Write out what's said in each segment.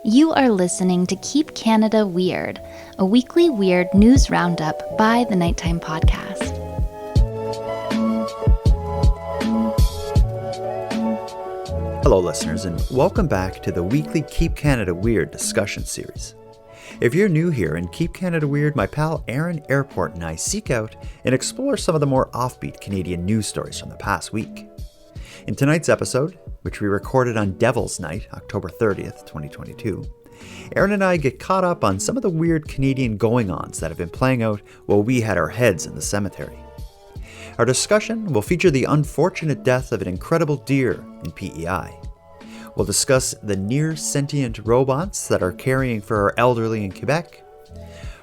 You are listening to Keep Canada Weird, a weekly weird news roundup by the Nighttime Podcast. Hello, listeners, and welcome back to the weekly Keep Canada Weird discussion series. If you're new here in Keep Canada Weird, my pal Aaron Airport and I seek out and explore some of the more offbeat Canadian news stories from the past week. In tonight's episode, which we recorded on Devil's Night, October 30th, 2022, Aaron and I get caught up on some of the weird Canadian going-ons that have been playing out while we had our heads in the cemetery. Our discussion will feature the unfortunate death of an incredible deer in PEI. We'll discuss the near-sentient robots that are caring for our elderly in Quebec.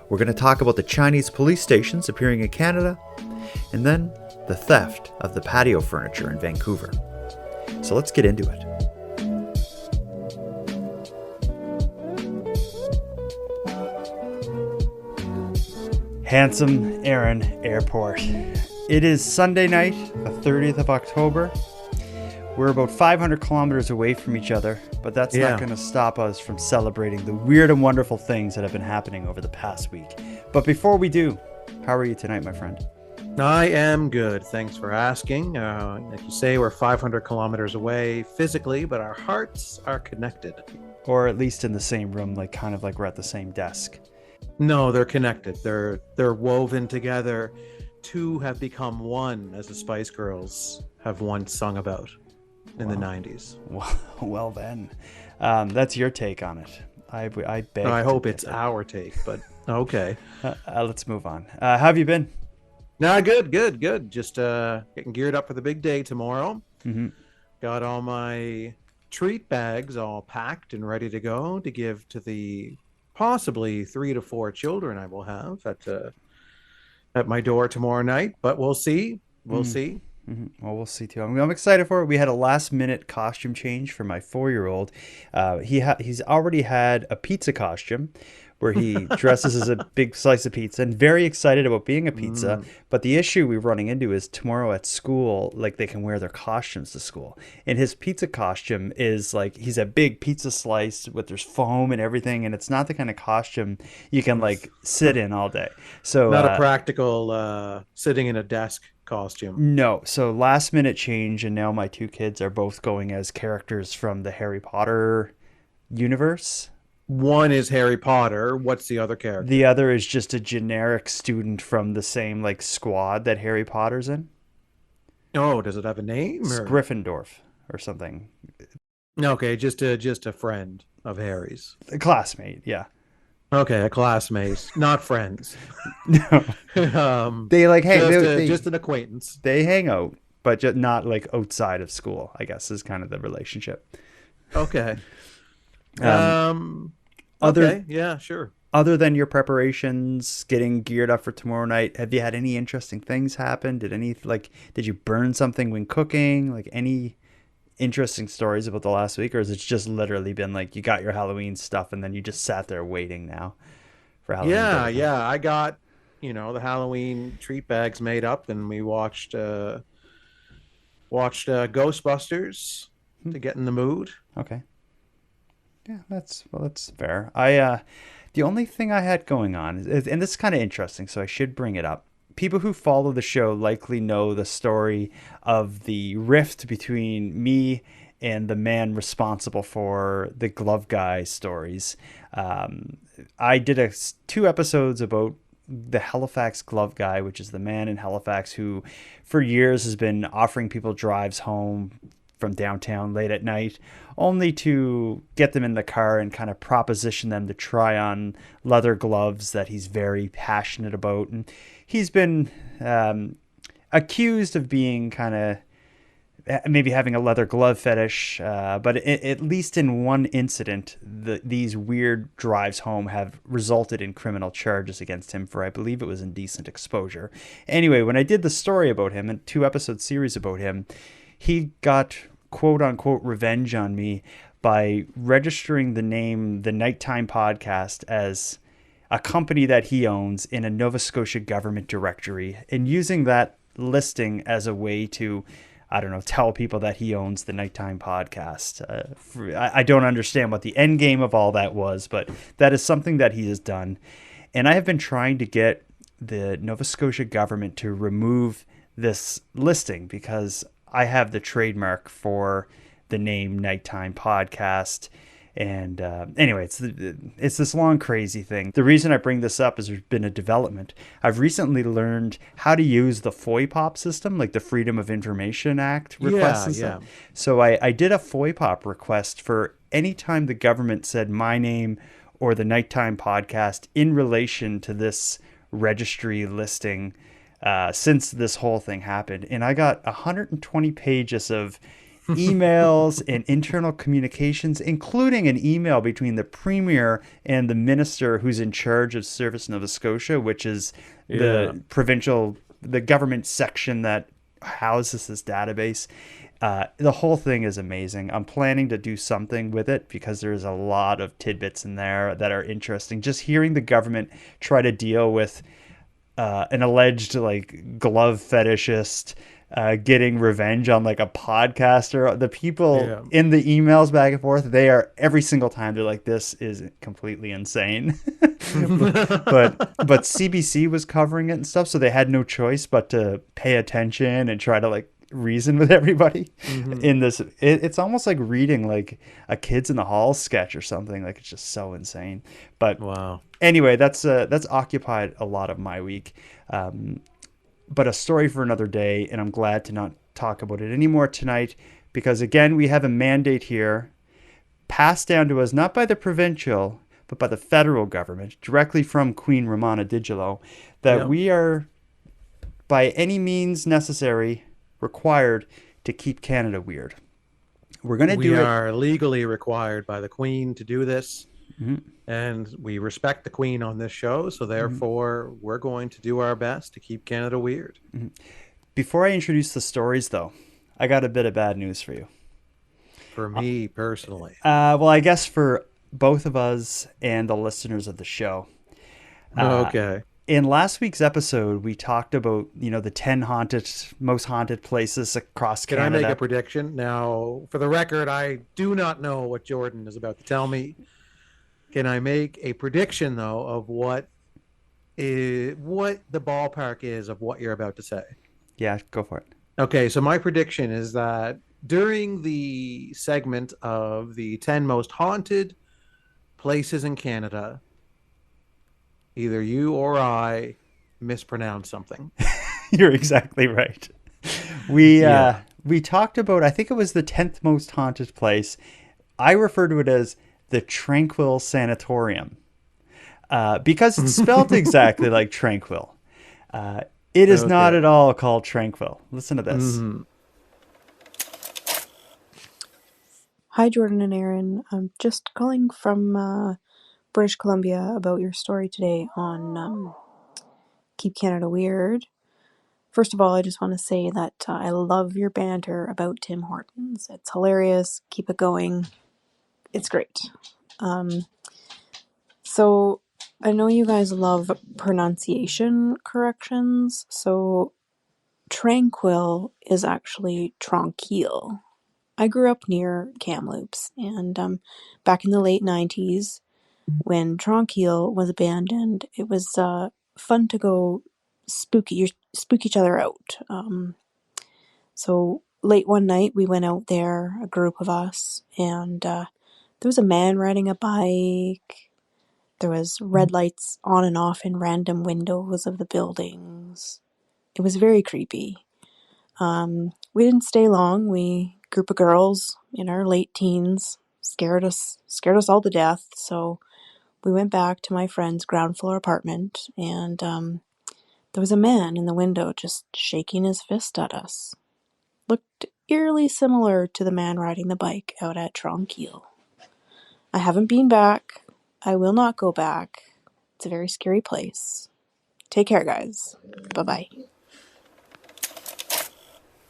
We're going to talk about the Chinese police stations appearing in Canada, and then the theft of the patio furniture in Vancouver. So let's get into it. Handsome Aaron Airport. It is Sunday night, the 30th of October. We're about 500 kilometers away from each other, but that's not going to stop us from celebrating the weird and wonderful things that have been happening over the past week. But before we do, how are you tonight, my friend? I am good. Thanks for asking. Like you say, we're 500 kilometers away physically, but our hearts are connected. Or at least in the same room, kind of like we're at the same desk. No, they're connected. They're woven together. Two have become one, as the Spice Girls have once sung about in the 90s. Well then, that's your take on it. I beg. I hope it's our take, but okay. Let's move on. How have you been? Nah, good. Just getting geared up for the big day tomorrow. Mm-hmm. Got all my treat bags all packed and ready to go to give to the possibly 3 to 4 children I will have at my door tomorrow night. But we'll see. We'll see. Mm-hmm. Well, we'll see too. I'm excited for it. We had a last-minute costume change for my 4-year-old. He's already had a pizza costume where he dresses as a big slice of pizza and very excited about being a pizza. But the issue we're running into is tomorrow at school, they can wear their costumes to school. And his pizza costume is he's a big pizza slice with there's foam and everything. And it's not the kind of costume you can sit in all day. So not a practical sitting in a desk costume. No. So last minute change. And now my 2 kids are both going as characters from the Harry Potter universe. One is Harry Potter. What's the other character? The other is just a generic student from the same squad that Harry Potter's in. Oh, does it have a name? It's Gryffindor or something. Okay, just a friend of Harry's. A classmate, yeah. Okay, a classmate, not friends. No. Just an acquaintance. They hang out, but just not outside of school, I guess, is kind of the relationship. Okay. Okay, yeah, sure. Other than your preparations, getting geared up for tomorrow night, have you had any interesting things happen? Did you burn something when cooking? Any interesting stories about the last week, or has it just literally been you got your Halloween stuff and then you just sat there waiting now for Halloween? Yeah. I got the Halloween treat bags made up, and we watched Ghostbusters to get in the mood. Okay. Yeah, that's fair. The only thing I had going on is, and this is kind of interesting, so I should bring it up. People who follow the show likely know the story of the rift between me and the man responsible for the glove guy stories. I did 2 episodes about the Halifax glove guy, which is the man in Halifax who for years has been offering people drives home from downtown late at night, only to get them in the car and kind of proposition them to try on leather gloves that he's very passionate about. And he's been accused of being kind of maybe having a leather glove fetish, but at least in one incident, these weird drives home have resulted in criminal charges against him for, I believe it was indecent exposure. Anyway, when I did the story about him, a 2-episode series about him, he got quote-unquote revenge on me by registering the name The Nighttime Podcast as a company that he owns in a Nova Scotia government directory and using that listing as a way to I don't know, tell people that he owns the Nighttime podcast. I don't understand what the end game of all that was, but that is something that he has done. And I have been trying to get the Nova Scotia government to remove this listing because I have the trademark for the name Nighttime Podcast. And anyway, it's this long, crazy thing. The reason I bring this up is there's been a development. I've recently learned how to use the FOIPOP system, like the Freedom of Information Act requests and stuff. So I did a FOIPOP request for any time the government said my name or the Nighttime Podcast in relation to this registry listing since this whole thing happened. And I got 120 pages of emails and internal communications, including an email between the premier and the minister who's in charge of Service Nova Scotia, which is the government section that houses this database. The whole thing is amazing. I'm planning to do something with it because there's a lot of tidbits in there that are interesting. Just hearing the government try to deal with an alleged glove fetishist getting revenge on a podcaster. The people in the emails back and forth, they are every single time they're like, this is completely insane. but CBC was covering it and stuff, so they had no choice but to pay attention and try to reason with everybody in this. It's almost like reading a Kids in the Hall sketch or something. It's just so insane. But wow. Anyway, that's occupied a lot of my week. But a story for another day, and I'm glad to not talk about it anymore tonight because, again, we have a mandate here passed down to us not by the provincial but by the federal government, directly from Queen Romana Digilo, that we are, by any means necessary, required to keep Canada weird. We're going to do it. We are legally required by the Queen to do this. Mm-hmm. And we respect the Queen on this show, so therefore we're going to do our best to keep Canada weird. Mm-hmm. Before I introduce the stories, though, I got a bit of bad news for you. For me personally. Well, I guess for both of us and the listeners of the show. Okay. In last week's episode, we talked about, the 10 most haunted places across Canada. Can I make a prediction? Now, for the record, I do not know what Jordan is about to tell me. Can I make a prediction, though, of what the ballpark is of what you're about to say? Yeah, go for it. Okay, so my prediction is that during the segment of the 10 most haunted places in Canada, either you or I mispronounce something. You're exactly right. We talked about, I think it was the 10th most haunted place. I refer to it as the Tranquil Sanatorium, because it's spelled exactly like tranquil. It is not at all called Tranquil. Listen to this. Mm-hmm. Hi, Jordan and Aaron. I'm just calling from British Columbia about your story today on Keep Canada Weird. First of all, I just want to say that I love your banter about Tim Hortons. It's hilarious. Keep it going. It's great. So I know you guys love pronunciation corrections. So tranquil is actually tranquille. I grew up near Kamloops, and back in the late 90s, when tranquille was abandoned, it was fun to go spook each other out. So late one night, we went out there, a group of us, and there was a man riding a bike. There was red lights on and off in random windows of the buildings. It was very creepy. We didn't stay long. Group of girls in our late teens, scared us all to death. So we went back to my friend's ground floor apartment, and there was a man in the window just shaking his fist at us. Looked eerily similar to the man riding the bike out at Tranquille. I haven't been back. I will not go back. It's a very scary place. Take care, guys. Bye-bye.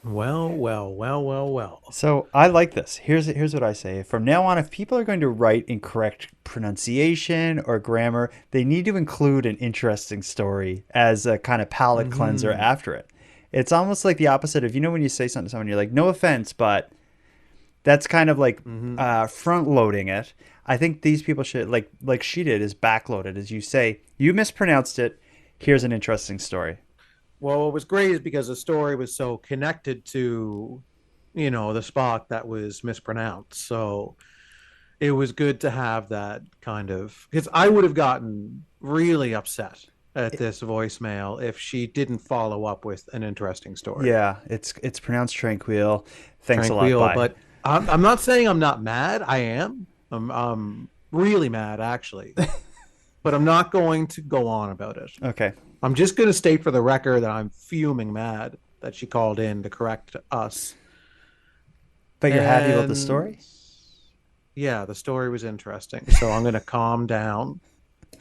Well. So I like this. Here's what I say. From now on, if people are going to write incorrect pronunciation or grammar, they need to include an interesting story as a kind of palate cleanser after it. It's almost like the opposite of, when you say something to someone, you're like, no offense, but that's kind of like front loading it. I think these people should, like she did, is backloaded. As you say, you mispronounced it. Here's an interesting story. Well, what was great is because the story was so connected to, the spot that was mispronounced. So it was good to have that kind of, because I would have gotten really upset at this voicemail if she didn't follow up with an interesting story. Yeah, it's pronounced tranquil. Thanks a Tranquil, lot. Bye. but I'm not saying I'm not mad. I am. I'm really mad, actually. But I'm not going to go on about it. Okay. I'm just going to state for the record that I'm fuming mad that she called in to correct us. But you're happy about the story? Yeah, the story was interesting. So I'm going to calm down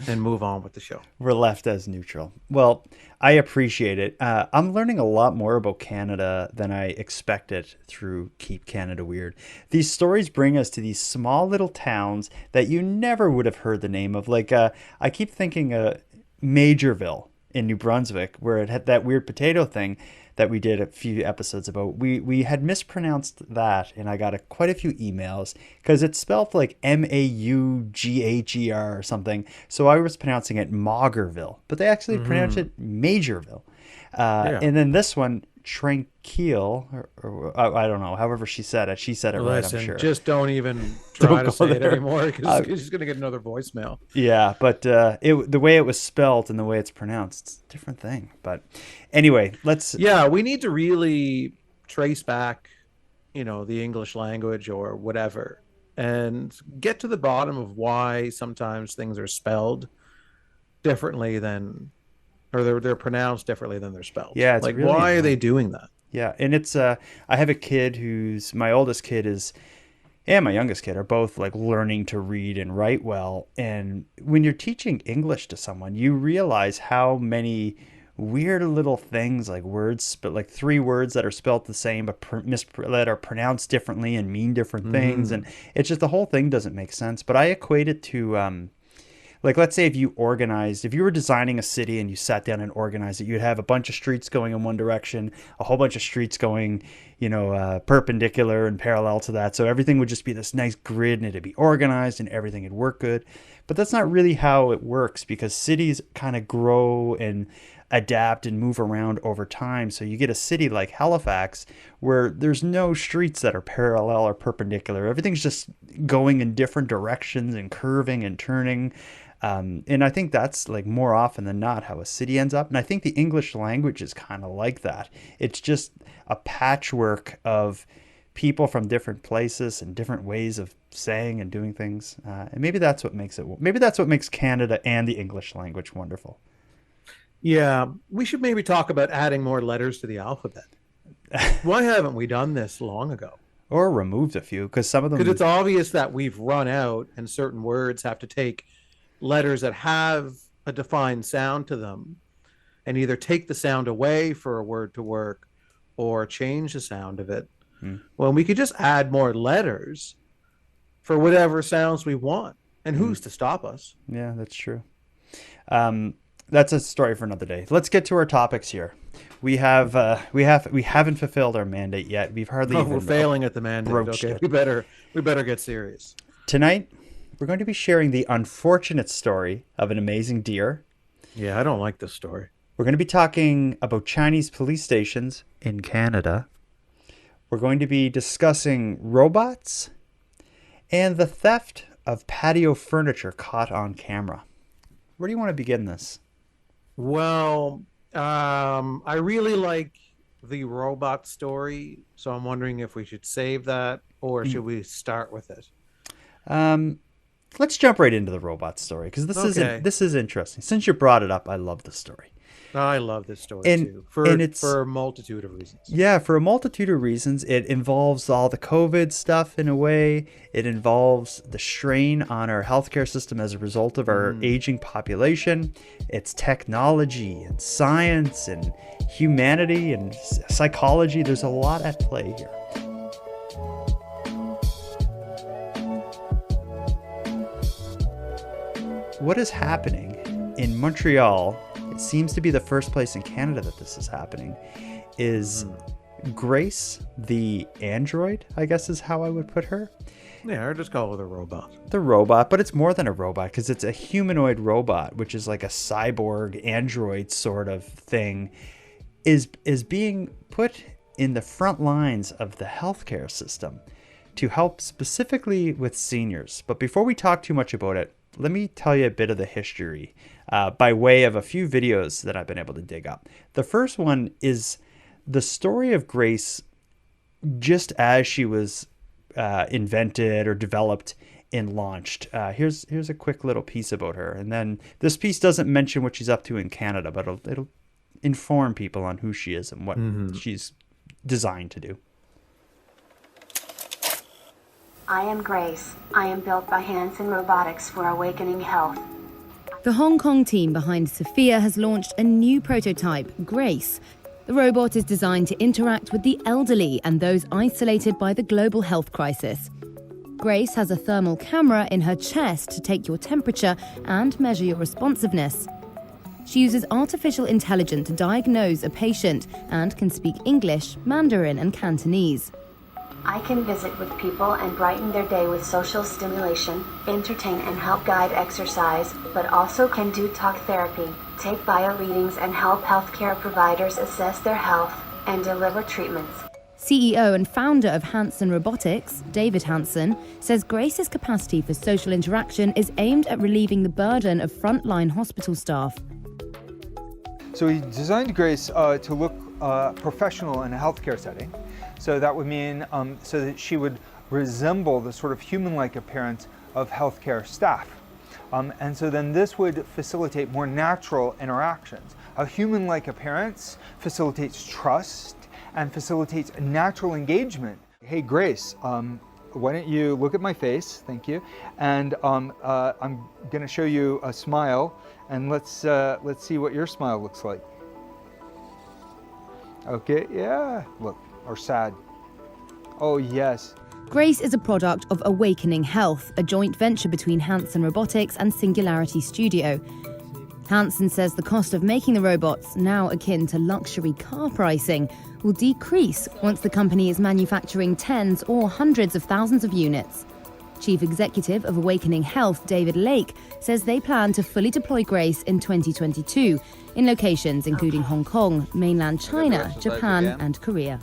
and move on with the show. We're left as neutral. Well, I appreciate it. I'm learning a lot more about Canada than I expected through Keep Canada Weird. These stories bring us to these small little towns that you never would have heard the name of. Like, I keep thinking Majorville in New Brunswick, where it had that weird potato thing that we did a few episodes about. We had mispronounced that, and I got quite a few emails because it's spelled like Maugher or something. So I was pronouncing it Maugerville, but they actually pronounced it Majorville. And then this one, Tranquil, or I don't know, however she said it. She said it right, I'm sure. Just don't even try to say it there anymore because she's going to get another voicemail. Yeah, but the way it was spelled and the way it's pronounced, it's a different thing. But anyway, we need to really trace back, the English language or whatever, and get to the bottom of why sometimes things are spelled differently than, or they're pronounced differently than they're spelled. Yeah, it's like, really why annoying. are they doing that? Yeah, and it's I have a kid my oldest kid and my youngest kid are both like learning to read and write well. And when you're teaching English to someone, you realize how many weird little things, like words, but like 3 words that are spelled the same but that are pronounced differently and mean different things, and it's just the whole thing doesn't make sense. But I equate it to like, let's say if you were designing a city and you sat down and organized it, you'd have a bunch of streets going in one direction, a whole bunch of streets going, perpendicular and parallel to that. So everything would just be this nice grid, and it'd be organized and everything would work good. But that's not really how it works, because cities kind of grow and adapt and move around over time. So you get a city like Halifax where there's no streets that are parallel or perpendicular. Everything's just going in different directions and curving and turning. And I think that's like more often than not how a city ends up. And I think the English language is kind of like that. It's just a patchwork of people from different places and different ways of saying and doing things. And maybe that's what makes Canada and the English language wonderful. Yeah, we should maybe talk about adding more letters to the alphabet. Why haven't we done this long ago? Or removed a few, because some of them... Because it's obvious that we've run out, and certain words have to take letters that have a defined sound to them and either take the sound away for a word to work or change the sound of it. Well, we could just add more letters for whatever sounds we want. And who's to stop us? Yeah, that's true. That's a story for another day. Let's get to our topics here. We haven't fulfilled our mandate yet. We've hardly even we're failing at the mandate. Okay, we better get serious. Tonight, we're going to be sharing the unfortunate story of an amazing deer. Yeah, I don't like this story. We're going to be talking about Chinese police stations in Canada. We're going to be discussing robots and the theft of patio furniture caught on camera. Where do you want to begin this? Well, I really like the robot story, so I'm wondering if we should save that or should we start with it? Let's jump right into the robot story, because this is interesting. Since you brought it up, I love the story. I love this story too, for a multitude of reasons. Yeah, for a multitude of reasons. It involves all the COVID stuff in a way. It involves the strain on our healthcare system as a result of our aging population. It's technology and science and humanity and psychology. There's a lot at play here. What is happening in Montreal? It seems to be the first place in Canada that this is happening, is Grace, the android, I guess is how I would put her. Yeah, or just call it a robot. The robot, but it's more than a robot because it's a humanoid robot, which is like a cyborg android sort of thing, is being put in the front lines of the healthcare system to help specifically with seniors. But before we talk too much about it, let me tell you a bit of the history by way of a few videos that I've been able to dig up. The first one is the story of Grace just as she was invented or developed and launched. Here's a quick little piece about her. And then this piece doesn't mention what she's up to in Canada, but it'll inform people on who she is and what she's designed to do. I am Grace. I am built by Hanson Robotics for Awakening Health. The Hong Kong team behind Sophia has launched a new prototype, Grace. The robot is designed to interact with the elderly and those isolated by the global health crisis. Grace has a thermal camera in her chest to take your temperature and measure your responsiveness. She uses artificial intelligence to diagnose a patient and can speak English, Mandarin, and Cantonese. I can visit with people and brighten their day with social stimulation, entertain and help guide exercise, but also can do talk therapy, take bio readings and help healthcare providers assess their health and deliver treatments. CEO and founder of Hanson Robotics, David Hanson, says Grace's capacity for social interaction is aimed at relieving the burden of frontline hospital staff. So we designed Grace to look professional in a healthcare setting. So that would mean so that she would resemble the sort of human-like appearance of healthcare staff. And so then this would facilitate more natural interactions. A human-like appearance facilitates trust and facilitates natural engagement. Hey, Grace, why don't you look at my face? Thank you. And I'm going to show you a smile, and let's see what your smile looks like. Okay, yeah, look. Or sad. Oh, yes. Grace is a product of Awakening Health, a joint venture between Hanson Robotics and Singularity Studio. Hanson says the cost of making the robots, now akin to luxury car pricing, will decrease once the company is manufacturing tens or hundreds of thousands of units. Chief Executive of Awakening Health, David Lake, says they plan to fully deploy Grace in 2022 in locations including Hong Kong, mainland China, Japan, and Korea.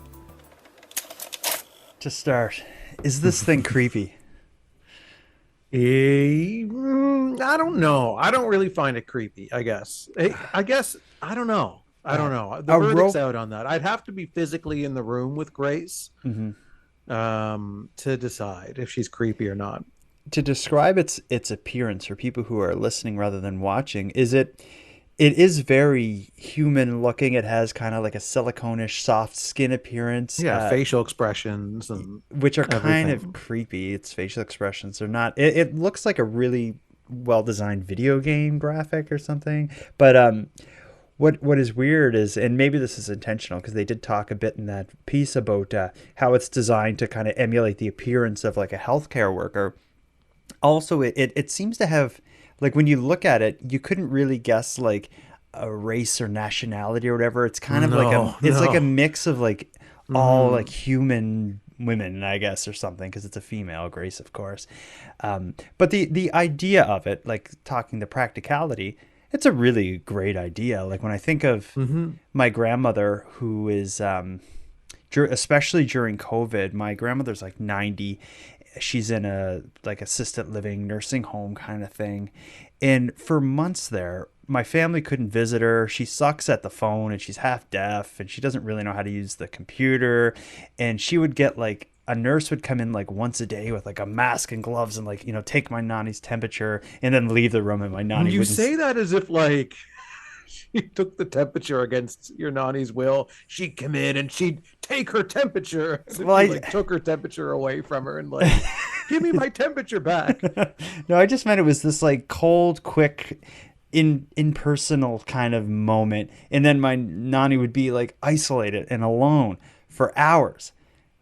To start, is this thing creepy? I don't know. I don't really find it creepy, I guess. I don't know. The verdict's out on that. I'd have to be physically in the room with Grace to decide if she's creepy or not. To describe its appearance for people who are listening rather than watching, it is very human looking. It has kind of like a silicone-ish soft skin appearance. Yeah, facial expressions and which are kind everything. of creepy. Its facial expressions are not. It looks like a really well-designed video game graphic or something. But what is weird is, and maybe this is intentional because they did talk a bit in that piece about how it's designed to kind of emulate the appearance of like a healthcare worker. Also, it seems to have, like when you look at it, you couldn't really guess like a race or nationality or whatever. It's kind of like a mix of like all like human women, I guess, or something, because it's a female, Grace, of course. But the idea of it, like talking the practicality, it's a really great idea. Like when I think of my grandmother, who is, especially during COVID, my grandmother's like 90. She's in a like assisted living nursing home kind of thing. And for months there, my family couldn't visit her. She sucks at the phone and she's half deaf and she doesn't really know how to use the computer. And she would get like, a nurse would come in like once a day with like a mask and gloves and like, take my nanny's temperature and then leave the room, and my nanny You wouldn't. say that as if like she took the temperature against your nanny's will. She'd come in and she'd take her temperature. Well, you, took her temperature away from her and like, give me my temperature back. No, I just meant it was this like cold, quick, impersonal kind of moment. And then my nanny would be like isolated and alone for hours.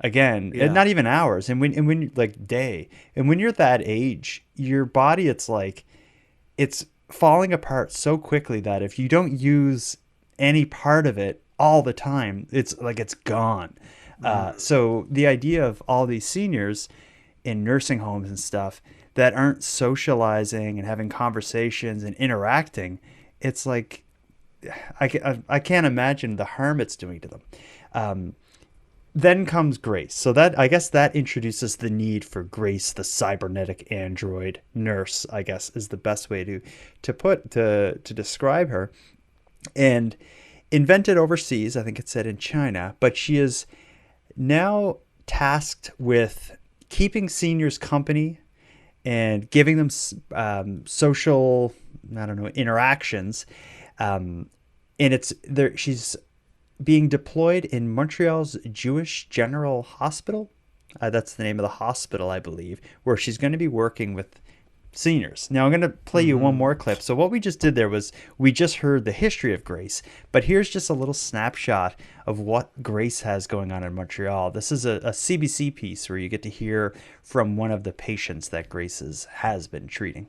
Again, not even hours. And when you like day. And when you're that age, your body, it's falling apart so quickly that if you don't use any part of it all the time. It's like it's gone. So the idea of all these seniors in nursing homes and stuff that aren't socializing and having conversations and interacting, it's like I can't imagine the harm it's doing to them. Then comes Grace. So that, I guess, that introduces the need for Grace, the cybernetic android nurse, I guess is the best way to describe her. And invented overseas, I think it said in China, but she is now tasked with keeping seniors company and giving them social, I don't know, interactions. And it's there. She's being deployed in Montreal's Jewish General Hospital. That's the name of the hospital, I believe, where she's going to be working with seniors. Now I'm going to play you one more clip. So what we just did there was we just heard the history of Grace, but here's just a little snapshot of what Grace has going on in Montreal. This is a CBC piece where you get to hear from one of the patients that Grace has been treating.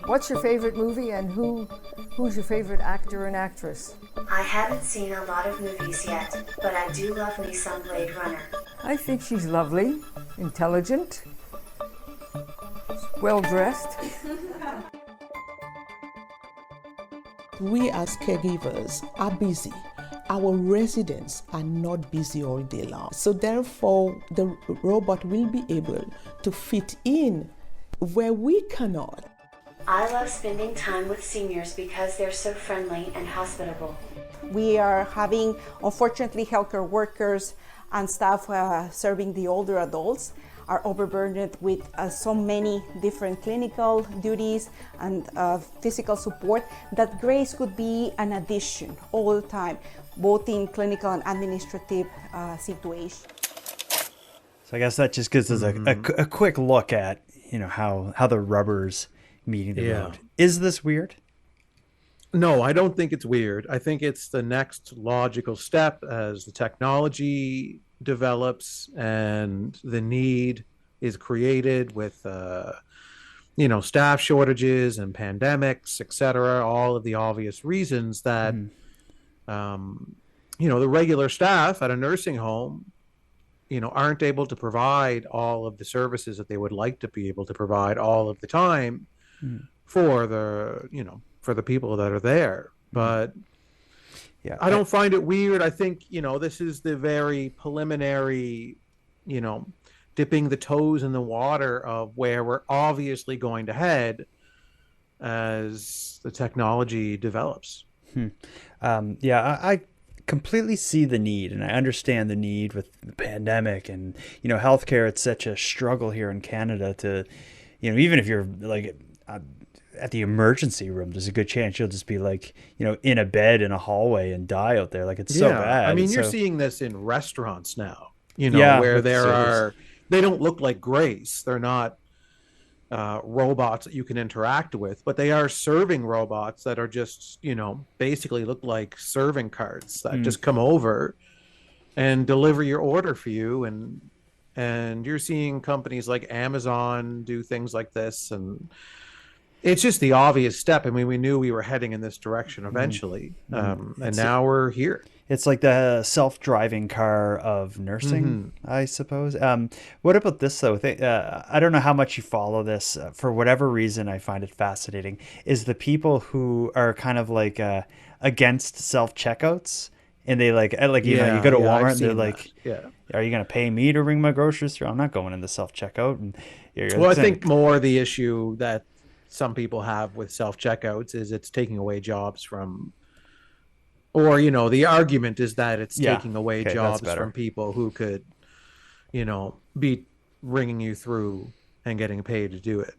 What's your favorite movie and who's your favorite actor and actress? I haven't seen a lot of movies yet, but I do love me some Blade Runner. I think she's lovely, intelligent, well-dressed. We as caregivers are busy. Our residents are not busy all day long. So therefore, the robot will be able to fit in where we cannot. I love spending time with seniors because they're so friendly and hospitable. We are having, unfortunately, healthcare workers and staff serving the older adults are overburdened with so many different clinical duties and physical support that Grace could be an addition all the time, both in clinical and administrative situations. So I guess that just gives us a quick look at, how the rubber's meeting the road. Is this weird? No, I don't think it's weird. I think it's the next logical step as the technology develops and the need is created with, staff shortages and pandemics, etc. All of the obvious reasons that, the regular staff at a nursing home, aren't able to provide all of the services that they would like to be able to provide all of the time for the people that are there. But I don't find it weird. I think, this is the very preliminary, dipping the toes in the water of where we're obviously going to head as the technology develops. I completely see the need, and I understand the need with the pandemic and, healthcare. It's such a struggle here in Canada to, even if you're like at the emergency room, there's a good chance you'll just be like, in a bed in a hallway and die out there. Like it's so bad. I mean, you're seeing this in restaurants now, where they don't look like Grace. They're not robots that you can interact with, but they are serving robots that are just, basically look like serving carts that just come over and deliver your order for you. And you're seeing companies like Amazon do things like this, and it's just the obvious step. I mean, we knew we were heading in this direction eventually, and now we're here. It's like the self-driving car of nursing, I suppose. What about this, though? I don't know how much you follow this. For whatever reason, I find it fascinating, is the people who are kind of like against self-checkouts. And they you go to Walmart and they're like, are you going to pay me to bring my groceries through? I'm not going in the self-checkout. And I think more the issue that some people have with self-checkouts is it's taking away jobs from, or, the argument is that it's taking away jobs from people who could, be ringing you through and getting paid to do it.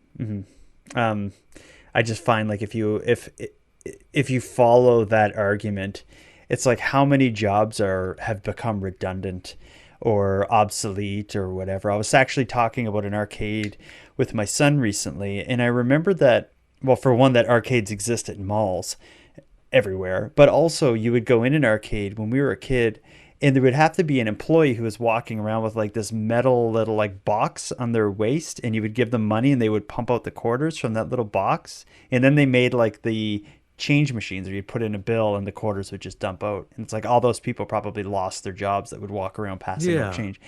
I just find like if you follow that argument, it's like how many jobs have become redundant or obsolete or whatever. I was actually talking about an arcade with my son recently, and I remember that, well, for one, that arcades exist at malls everywhere, but also you would go in an arcade when we were a kid and there would have to be an employee who was walking around with like this metal little like box on their waist, and you would give them money and they would pump out the quarters from that little box. And then they made like the change machines where you put in a bill and the quarters would just dump out. And it's like all those people probably lost their jobs that would walk around passing out change.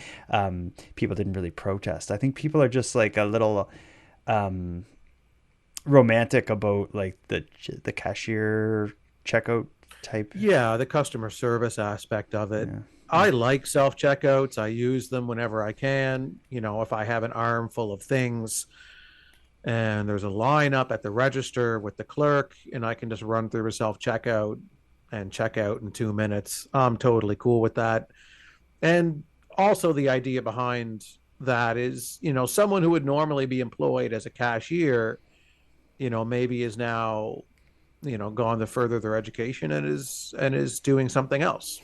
People didn't really protest. I think people are just like a little romantic about like the cashier checkout type. Yeah, the customer service aspect of it. I like self-checkouts. I use them whenever I can. You know, if I have an arm full of things and there's a line up at the register with the clerk and I can just run through a self-checkout and check out in 2 minutes, I'm totally cool with that. And also the idea behind that is, you know, someone who would normally be employed as a cashier, you know, maybe is now, you know, gone to further their education and is doing something else.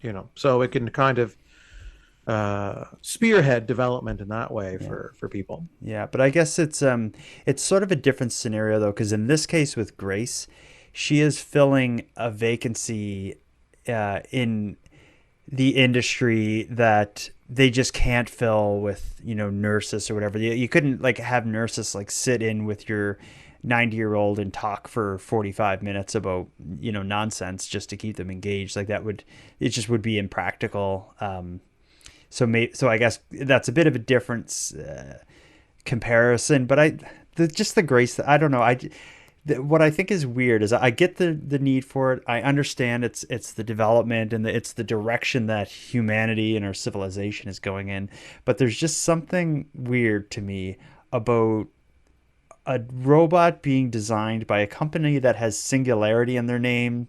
You know, so it can kind of spearhead development in that way for people. Yeah, but I guess it's sort of a different scenario though, because in this case with Grace, she is filling a vacancy in the industry that they just can't fill with, you know, nurses or whatever. You couldn't like have nurses like sit in with your 90-year-old and talk for 45 minutes about, you know, nonsense just to keep them engaged. Like it just would be impractical. So I guess that's a bit of a difference comparison, but the Grace, I don't know. What I think is weird is I get the need for it. I understand it's the development and it's the direction that humanity and our civilization is going in, but there's just something weird to me about a robot being designed by a company that has singularity in their name,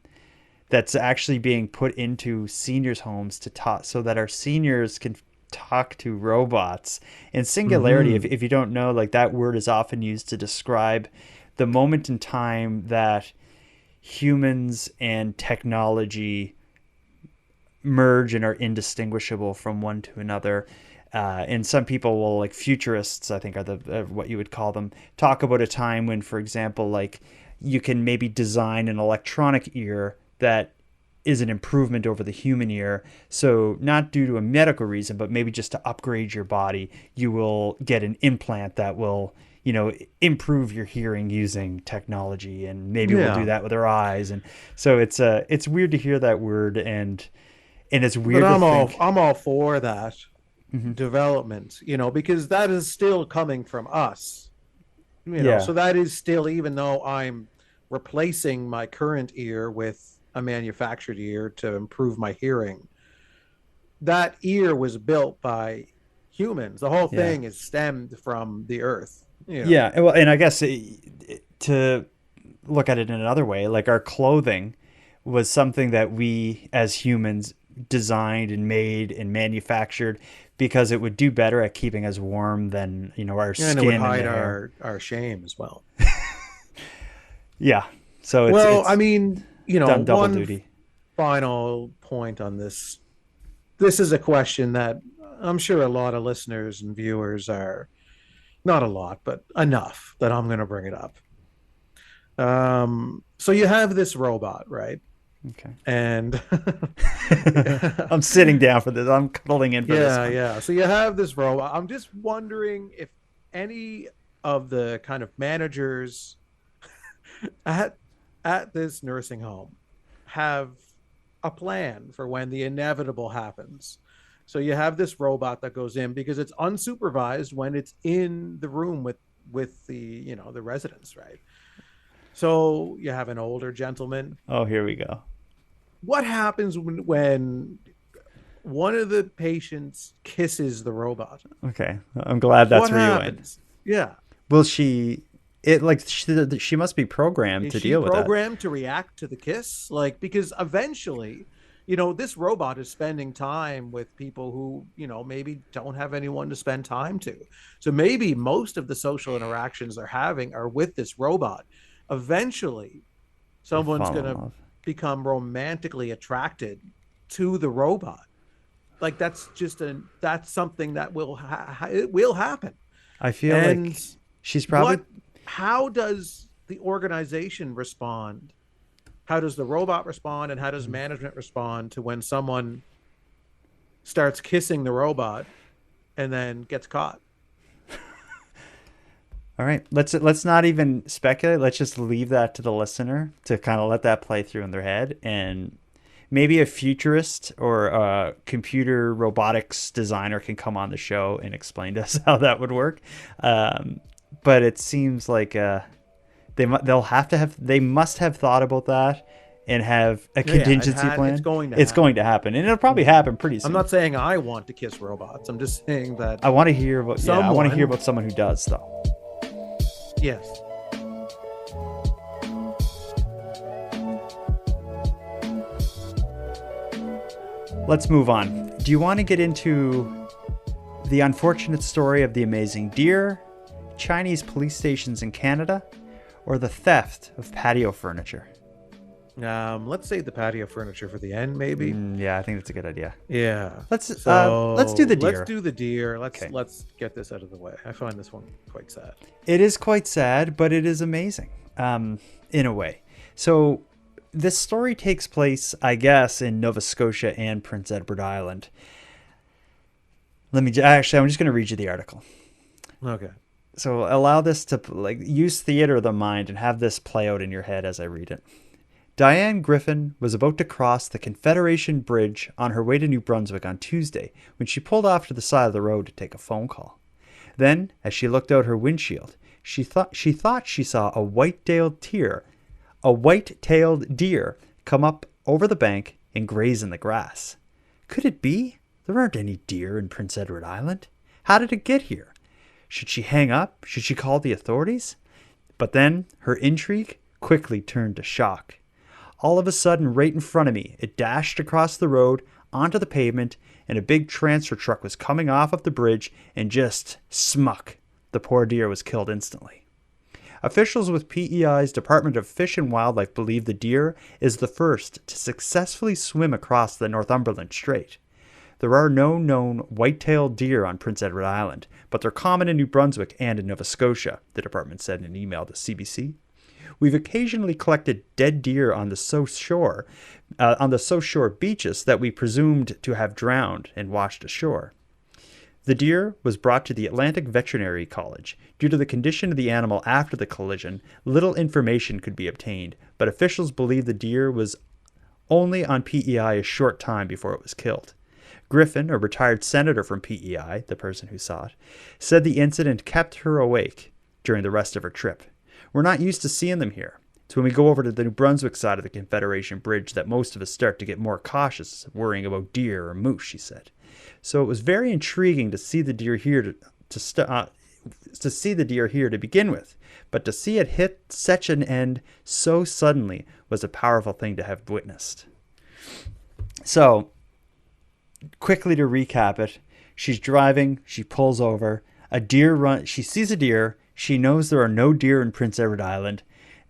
that's actually being put into seniors' homes to talk, so that our seniors can talk to robots. And singularity, if you don't know, like that word is often used to describe the moment in time that humans and technology merge and are indistinguishable from one to another. And some people will, like futurists, I think are what you would call them, talk about a time when, for example, like you can maybe design an electronic ear that is an improvement over the human ear. So not due to a medical reason, but maybe just to upgrade your body, you will get an implant that will, you know, improve your hearing using technology, and maybe we'll do that with our eyes. And so it's weird to hear that word, and it's weird. But I'm all for that. Development, you know, because that is still coming from us, you know. So that is still, even though I'm replacing my current ear with a manufactured ear to improve my hearing, that ear was built by humans. The whole thing is stemmed from the earth, you know? Yeah, well, and I guess to look at it in another way, like our clothing was something that we as humans designed and made and manufactured because it would do better at keeping us warm than, you know, our skin, and it would hide and our shame as well. So it's I mean, you know, done double one duty. Final point on this. This is a question that I'm sure a lot of listeners and viewers are, not a lot, but enough that I'm going to bring it up. So you have this robot, right? Okay. And I'm sitting down for this. I'm cuddling in for this one. Yeah. So you have this robot. I'm just wondering if any of the kind of managers at this nursing home have a plan for when the inevitable happens. So you have this robot that goes in because it's unsupervised when it's in the room with the, you know, the residents, right? So you have an older gentleman. Oh, here we go. What happens when one of the patients kisses the robot? Okay, I'm glad that's where you went. Yeah. Will she? She must be programmed to deal with that. Programmed to react to the kiss, like, because eventually, you know, this robot is spending time with people who, you know, maybe don't have anyone to spend time to. So maybe most of the social interactions they're having are with this robot. Eventually, someone's going to become romantically attracted to the robot. Like that's something that it will happen. I feel like she's probably. How does the organization respond? How does the robot respond, and how does management respond to when someone starts kissing the robot, and then gets caught. All right, let's not even speculate. Let's just leave that to the listener to kind of let that play through in their head, and maybe a futurist or a computer robotics designer can come on the show and explain to us how that would work. But it seems like they must have thought about that and have a contingency plan. It's going to happen, and it'll probably happen pretty soon. I'm not saying I want to kiss robots. I'm just saying that I want to hear about. I want to hear about someone who does, though. Yes. Let's move on. Do you want to get into the unfortunate story of the amazing deer, Chinese police stations in Canada, or the theft of patio furniture? Let's save the patio furniture for the end, maybe. Yeah, I think that's a good idea. Yeah. Let's do the deer. Let's do the deer. Let's get this out of the way. I find this one quite sad. It is quite sad, but it is amazing, in a way. So this story takes place, I guess, in Nova Scotia and Prince Edward Island. I'm just going to read you the article. Okay. So allow this to use theater of the mind and have this play out in your head as I read it. Diane Griffin was about to cross the Confederation Bridge on her way to New Brunswick on Tuesday when she pulled off to the side of the road to take a phone call. Then, as she looked out her windshield, she thought she saw a white-tailed deer come up over the bank and graze in the grass. Could it be? There aren't any deer in Prince Edward Island. How did it get here? Should she hang up? Should she call the authorities? But then her intrigue quickly turned to shock. All of a sudden, right in front of me, it dashed across the road onto the pavement, and a big transfer truck was coming off of the bridge, and just smuck, the poor deer was killed instantly. Officials with PEI's Department of Fish and Wildlife believe the deer is the first to successfully swim across the Northumberland Strait. There are no known white-tailed deer on Prince Edward Island, but they're common in New Brunswick and in Nova Scotia, the department said in an email to CBC. We've occasionally collected dead deer on the South Shore beaches that we presumed to have drowned and washed ashore. The deer was brought to the Atlantic Veterinary College. Due to the condition of the animal after the collision, little information could be obtained, but officials believe the deer was only on PEI a short time before it was killed. Griffin, a retired senator from PEI, the person who saw it, said the incident kept her awake during the rest of her trip. We're not used to seeing them here. It's when we go over to the New Brunswick side of the Confederation Bridge that most of us start to get more cautious, worrying about deer or moose, she said. So it was very intriguing to see the deer here to begin with, but to see it hit such an end so suddenly was a powerful thing to have witnessed. So, quickly to recap it, she's driving, she pulls over, she sees a deer, she knows there are no deer in Prince Edward Island.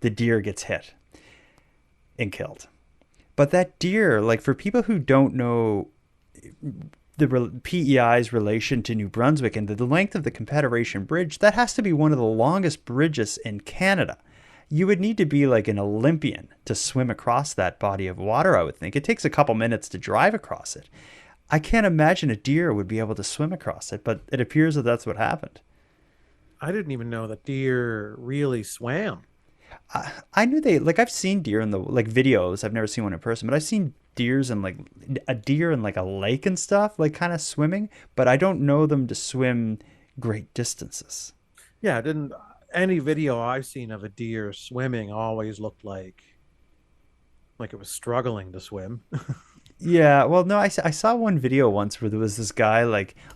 The deer gets hit and killed. But that deer, for people who don't know the PEI's relation to New Brunswick and the length of the Confederation Bridge, that has to be one of the longest bridges in Canada. You would need to be like an Olympian to swim across that body of water, I would think. It takes a couple minutes to drive across it. I can't imagine a deer would be able to swim across it, but it appears that that's what happened. I didn't even know that deer really swam. I knew I've seen deer in the videos. I've never seen one in person, but I've seen deers in a deer in a lake and stuff, kind of swimming, but I don't know them to swim great distances. Yeah, any video I've seen of a deer swimming always looked like it was struggling to swim. Yeah, well, no, I saw one video once where there was this guy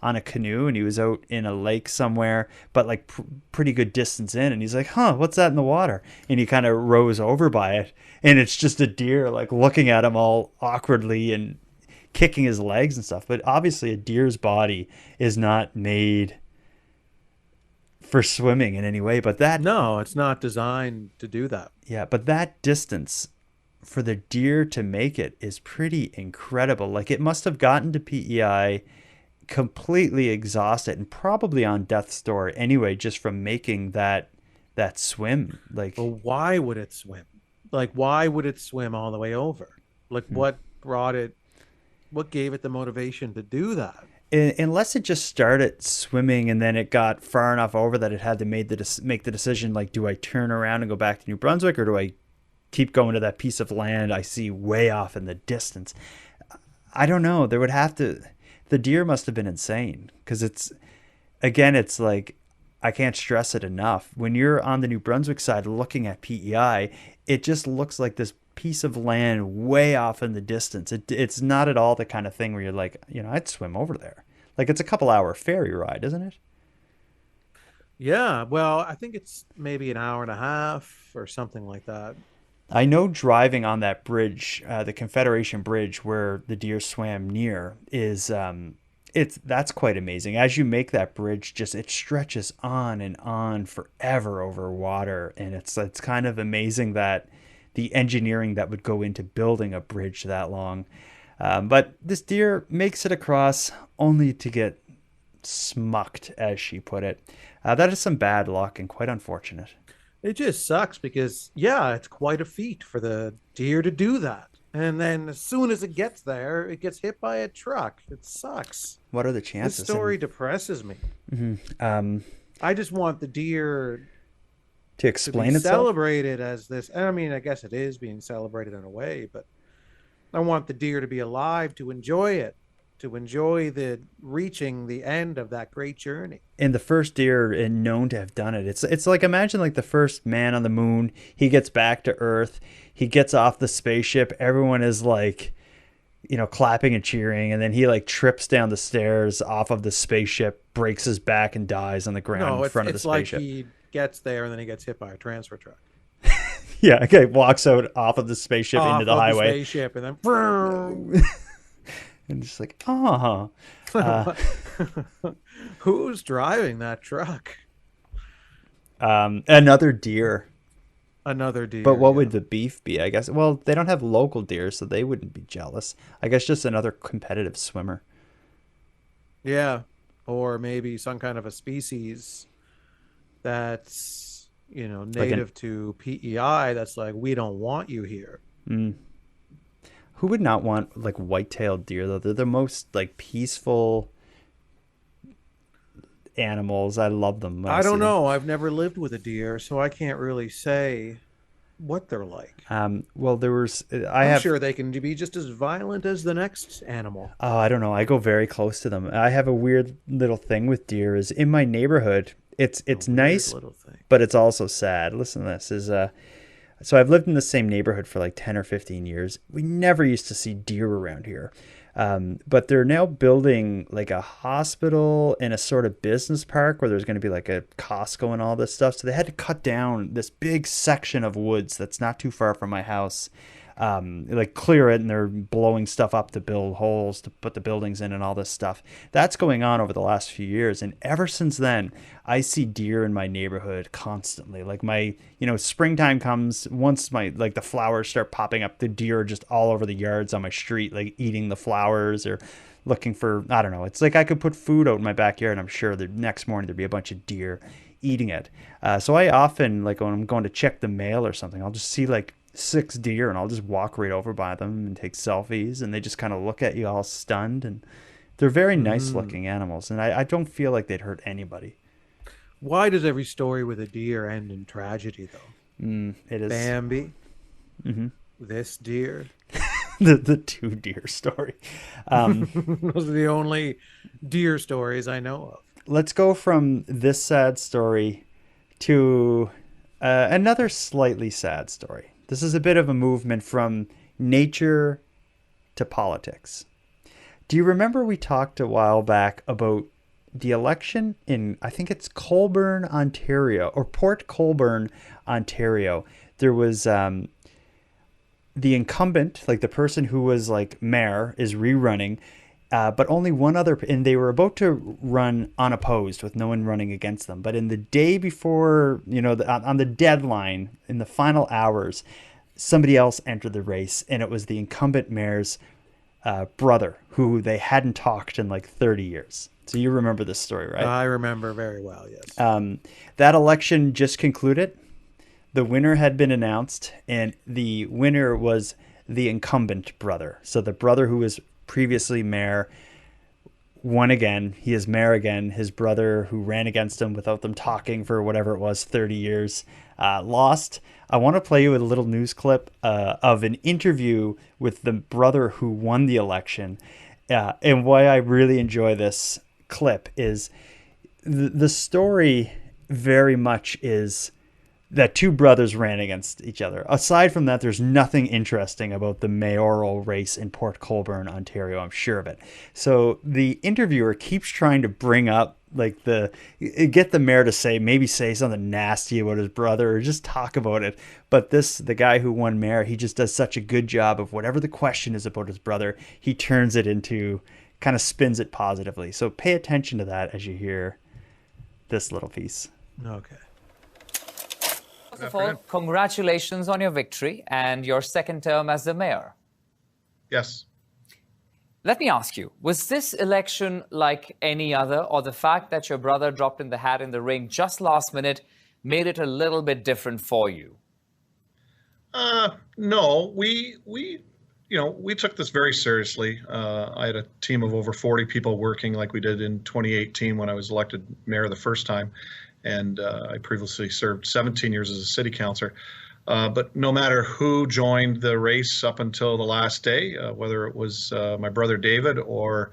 on a canoe and he was out in a lake somewhere, but pretty good distance in, and he's like, what's that in the water? And he kind of rows over by it, and it's just a deer looking at him all awkwardly and kicking his legs and stuff. But obviously a deer's body is not made for swimming in any way, but no, it's not designed to do that. Yeah, but that distance for the deer to make it is pretty incredible. It must have gotten to PEI completely exhausted and probably on death's door anyway, just from making that swim. Well, why would it swim? Why would it swim all the way over? What brought it What gave it the motivation to do that? Unless it just started swimming and then it got far enough over that it had to make the decision, like, do I turn around and go back to New Brunswick, or do I keep going to that piece of land I see way off in the distance? I don't know. There would have to, the deer must have been insane, because it's like, I can't stress it enough. When you're on the New Brunswick side looking at PEI, it just looks like this piece of land way off in the distance. It's not at all the kind of thing where you're like, I'd swim over there. Like, it's a couple hour ferry ride, isn't it? Yeah, well, I think it's maybe an hour and a half or something like that. I know driving on that bridge, the Confederation Bridge where the deer swam near, is that's quite amazing. As you make that bridge, just it stretches on and on forever over water, and it's kind of amazing that the engineering that would go into building a bridge that long. But this deer makes it across only to get smucked, as she put it. That is some bad luck and quite unfortunate. It just sucks because, yeah, it's quite a feat for the deer to do that. And then as soon as it gets there, it gets hit by a truck. It sucks. What are the chances? This story depresses me. Mm-hmm. I just want the deer to explain to be itself? Celebrated as this. I mean, I guess it is being celebrated in a way, but I want the deer to be alive, to enjoy it, to enjoy the reaching the end of that great journey. And the first deer known to have done it. It's like, imagine like the first man on the moon. He gets back to Earth. He gets off the spaceship. Everyone is like, clapping and cheering. And then he like trips down the stairs off of the spaceship, breaks his back, and dies on the ground in front of the spaceship. It's like he gets there and then he gets hit by a transfer truck. Yeah, okay, walks out off of the spaceship into the highway. The spaceship and then and just like, who's driving that truck? Another deer. Another deer. But what would the beef be? I guess. Well, they don't have local deer, so they wouldn't be jealous. I guess just another competitive swimmer. Yeah, or maybe some kind of a species that's native to PEI. That's like, we don't want you here. Who would not want like white-tailed deer though? They're the most like peaceful animals. I love them. I don't know. I've never lived with a deer, so I can't really say what they're like. Well, I'm sure they can be just as violent as the next animal. Oh, I don't know. I go very close to them. I have a weird little thing with deer. Is in my neighborhood. It's nice, but it's also sad. Listen to this. So I've lived in the same neighborhood for like 10 or 15 years. We never used to see deer around here. But they're now building like a hospital and a sort of business park where there's going to be like a Costco and all this stuff. So they had to cut down this big section of woods that's not too far from my house. Like clear it, and they're blowing stuff up to build holes to put the buildings in and all this stuff. That's going on over the last few years. And ever since then, I see deer in my neighborhood constantly. Like springtime comes, once the flowers start popping up, the deer are just all over the yards on my street, like eating the flowers or looking for, I don't know. It's like I could put food out in my backyard and I'm sure the next morning there'd be a bunch of deer eating it. So I often, like when I'm going to check the mail or something, I'll just see like 6 deer and I'll just walk right over by them and take selfies, and they just kind of look at you all stunned, and they're very nice looking animals, and I don't feel like they'd hurt anybody. Why does every story with a deer end in tragedy though? It is Bambi. This deer. the 2 deer story. Those are the only deer stories I know of. Let's go from this sad story to another slightly sad story. This is a bit of a movement from nature to politics. Do you remember we talked a while back about the election in, I think it's Colborne, Ontario, or Port Colborne, Ontario? There was the incumbent, like the person who was like mayor, is rerunning, but only one other, and they were about to run unopposed with no one running against them. But in the day before, on the deadline, in the final hours, somebody else entered the race, and it was the incumbent mayor's brother, who they hadn't talked in like 30 years. So you remember this story, right? I remember very well, yes. That election just concluded. The winner had been announced, and the winner was the incumbent brother. So the brother who was previously mayor, won again. He is mayor again. His brother, who ran against him without them talking for whatever it was, 30 years, lost. I want to play you a little news clip of an interview with the brother who won the election. And why I really enjoy this clip is the story very much is that two brothers ran against each other. Aside from that, there's nothing interesting about the mayoral race in Port Colborne, Ontario. I'm sure of it. So the interviewer keeps trying to bring up like get the mayor to maybe say something nasty about his brother or just talk about it. But the guy who won mayor, he just does such a good job of whatever the question is about his brother, he turns it into, kind of spins it positively. So pay attention to that as you hear this little piece. Okay. First of all, congratulations on your victory and your second term as the mayor. Yes. Let me ask you, was this election like any other, or the fact that your brother dropped in the hat in the ring just last minute made it a little bit different for you? No, we took this very seriously. I had a team of over 40 people working like we did in 2018 when I was elected mayor the first time. And I previously served 17 years as a city councillor. But no matter who joined the race up until the last day, whether it was my brother David or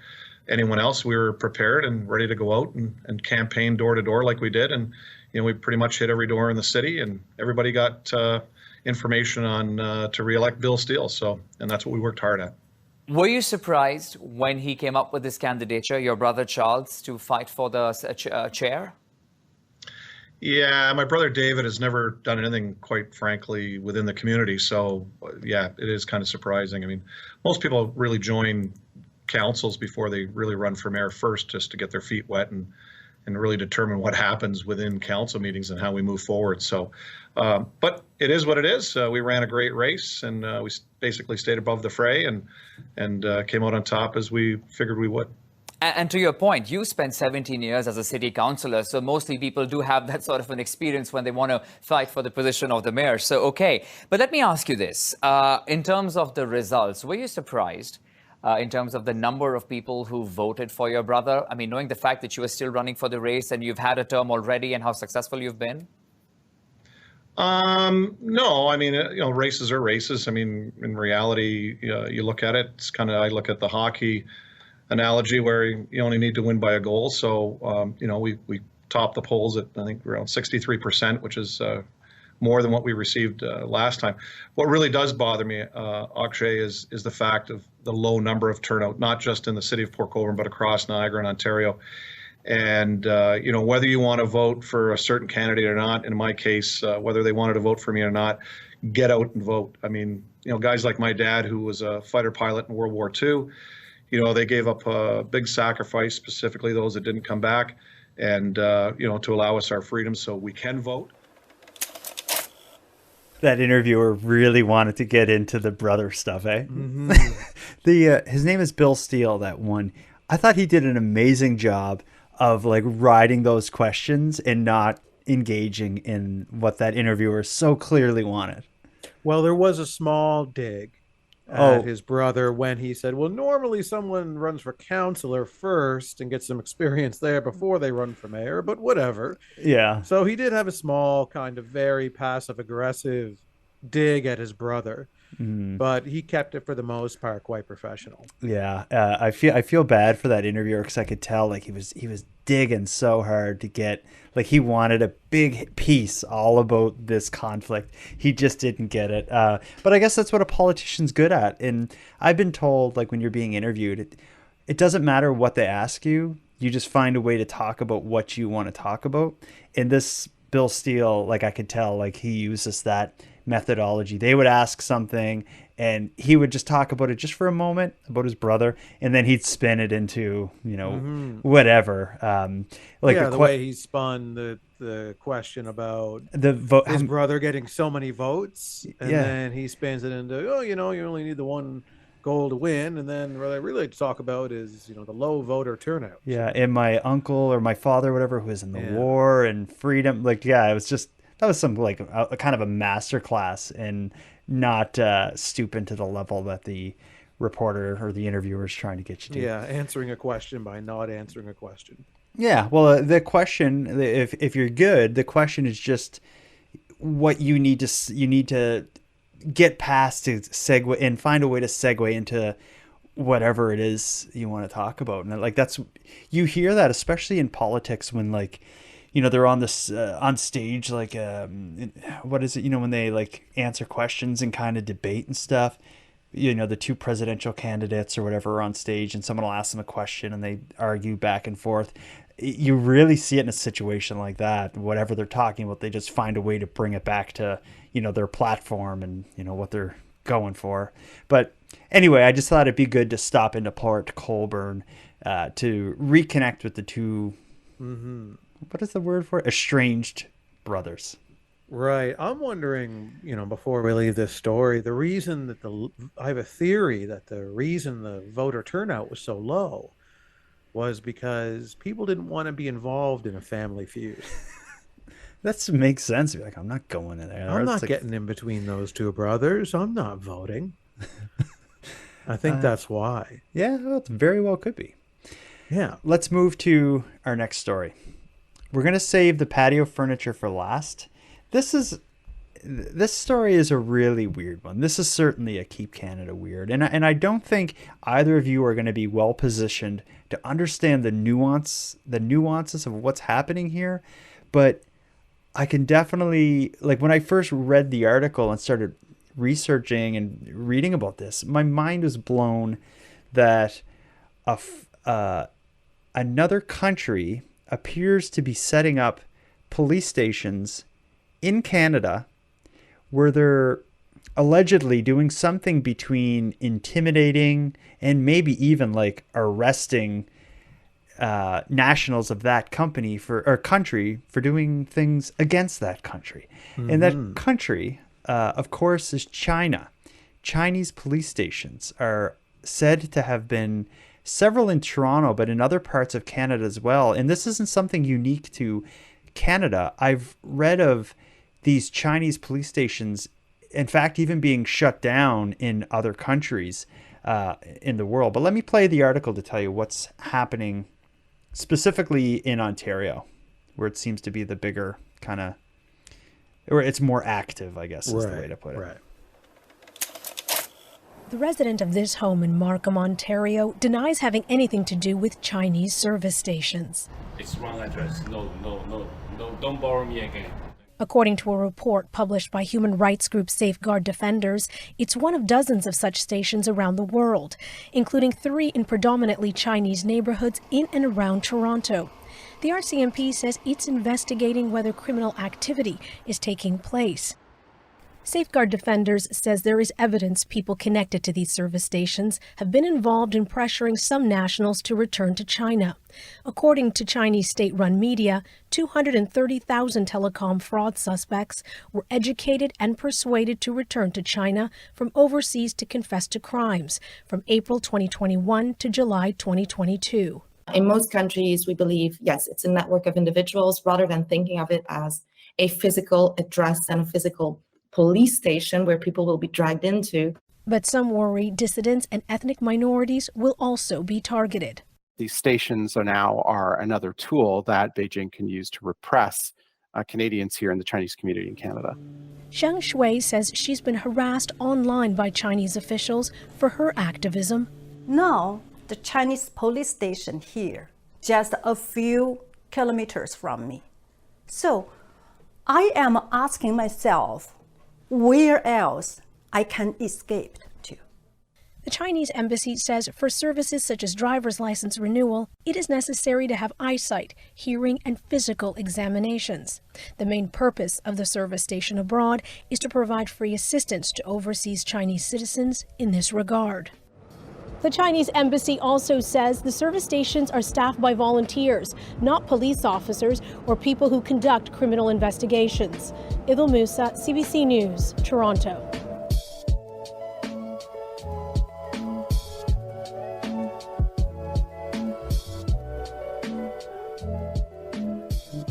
anyone else, we were prepared and ready to go out and campaign door to door like we did. And, we pretty much hit every door in the city, and everybody got information on to re-elect Bill Steele. And that's what we worked hard at. Were you surprised when he came up with this candidature, your brother Charles, to fight for the chair? Yeah, my brother David has never done anything, quite frankly, within the community. So, yeah, it is kind of surprising. I mean, most people really join councils before they really run for mayor first, just to get their feet wet and really determine what happens within council meetings and how we move forward. So, but it is what it is. We ran a great race, and we basically stayed above the fray and came out on top as we figured we would. And to your point, you spent 17 years as a city councillor, so mostly people do have that sort of an experience when they want to fight for the position of the mayor. So, okay. But let me ask you this. In terms of the results, were you surprised in terms of the number of people who voted for your brother? I mean, knowing the fact that you were still running for the race and you've had a term already and how successful you've been? No, I mean, races are races. I mean, in reality, you look at it, it's kind of, I look at the hockey analogy where you only need to win by a goal. So, we topped the polls at, I think, around 63%, which is more than what we received last time. What really does bother me, Akshay, is the fact of the low number of turnout, not just in the city of Port Colborne, but across Niagara and Ontario. And, whether you want to vote for a certain candidate or not, in my case, whether they wanted to vote for me or not, get out and vote. I mean, guys like my dad, who was a fighter pilot in World War II, they gave up a big sacrifice, specifically those that didn't come back, and, to allow us our freedom so we can vote. That interviewer really wanted to get into the brother stuff, eh? Mm-hmm. His name is Bill Steele, that one. I thought he did an amazing job of riding those questions and not engaging in what that interviewer so clearly wanted. Well, there was a small dig at his brother when he said, well, normally someone runs for councillor first and gets some experience there before they run for mayor, but whatever. Yeah. So he did have a small, kind of very passive-aggressive dig at his brother, but he kept it for the most part quite professional. Yeah, I feel bad for that interviewer because I could tell he was digging so hard to get, he wanted a big piece all about this conflict. He just didn't get it. But I guess that's what a politician's good at. And I've been told, when you're being interviewed, it doesn't matter what they ask you. You just find a way to talk about what you want to talk about. And this Bill Steele, I could tell, he uses that methodology. They would ask something and he would just talk about it just for a moment about his brother, and then he'd spin it into whatever. The way he spun the question about his brother getting so many votes, and then he spins it into you only need the one goal to win, and then what I really like to talk about is the low voter turnout. Yeah, and my uncle or my father, whatever, who was in the war and freedom. It was just. That was some a kind of a master class in not stooping to the level that the reporter or the interviewer is trying to get you to. Yeah, answering a question by not answering a question. Yeah, well, the question, if you're good, the question is just what you need to get past to segue and find a way to segue into whatever it is you want to talk about. And like you hear that especially in politics when like, you know, they're on this on stage, like what is it, you know, when they like answer questions and kind of debate and stuff. You know, the two presidential candidates or whatever are on stage and someone will ask them a question and they argue back and forth. You really see it in a situation like that. Whatever they're talking about, they just find a way to bring it back to, you know, their platform and, you know, what they're going for. But anyway, I just thought it'd be good to stop into Port Colborne to reconnect with the two, what is the word for it? Estranged brothers. Right. I'm wondering, you know, before we leave this story, the reason that I have a theory that the reason the voter turnout was so low was because people didn't want to be involved in a family feud. That makes sense. Like, I'm not going in there. I'm not getting in between those two brothers. I'm not voting. I think that's why. Yeah, well, it very well could be. Yeah. Let's move to our next story. We're going to save the patio furniture for last. This story is a really weird one. This is certainly a Keep Canada weird. And I don't think either of you are going to be well positioned to understand the nuances of what's happening here. But I can definitely, like, when I first read the article and started researching and reading about this, my mind was blown that another country appears to be setting up police stations in Canada where they're allegedly doing something between intimidating and maybe even like arresting nationals of that country for doing things against that country. And that country, of course, is China. Chinese police stations are said to have been several in Toronto, but in other parts of Canada as well. And this isn't something unique to Canada. I've read of these Chinese police stations, in fact, even being shut down in other countries in the world. But let me play the article to tell you what's happening specifically in Ontario, where it seems to be the bigger kind of, or it's more active, I guess is the way to put it. Right. The resident of this home in Markham, Ontario, denies having anything to do with Chinese service stations. It's wrong address. No, don't borrow me again. According to a report published by human rights group Safeguard Defenders, it's one of dozens of such stations around the world, including 3 in predominantly Chinese neighborhoods in and around Toronto. The RCMP says it's investigating whether criminal activity is taking place. Safeguard Defenders says there is evidence people connected to these service stations have been involved in pressuring some nationals to return to China. According to Chinese state-run media, 230,000 telecom fraud suspects were educated and persuaded to return to China from overseas to confess to crimes from April 2021 to July 2022. In most countries, we believe, yes, it's a network of individuals rather than thinking of it as a physical address and a physical police station where people will be dragged into. But some worry dissidents and ethnic minorities will also be targeted. These stations are another tool that Beijing can use to repress Canadians here in the Chinese community in Canada. Zheng Shui says she's been harassed online by Chinese officials for her activism. Now, the Chinese police station here, just a few kilometers from me. So I am asking myself, where else I can escape to? The Chinese embassy says for services such as driver's license renewal, it is necessary to have eyesight, hearing, and physical examinations. The main purpose of the service station abroad is to provide free assistance to overseas Chinese citizens in this regard. The Chinese embassy also says the service stations are staffed by volunteers, not police officers or people who conduct criminal investigations. Idil Musa, CBC News, Toronto.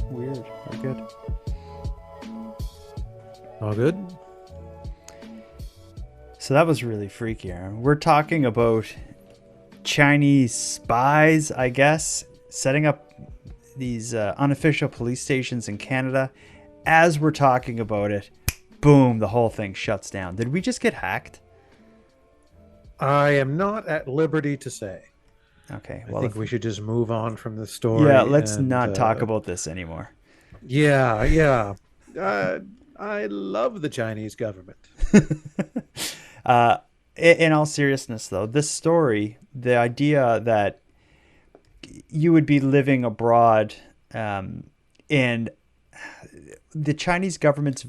Weird. Very good. All good? So that was really freaky. We're talking about Chinese spies, I guess, setting up these unofficial police stations in Canada. As we're talking about it, boom, the whole thing shuts down. Did we just get hacked? I am not at liberty to say. Okay, well, I think we should just move on from the story. Yeah, let's not talk about this anymore. Yeah. I love the Chinese government. In all seriousness, though, this story, the idea that you would be living abroad and the Chinese government's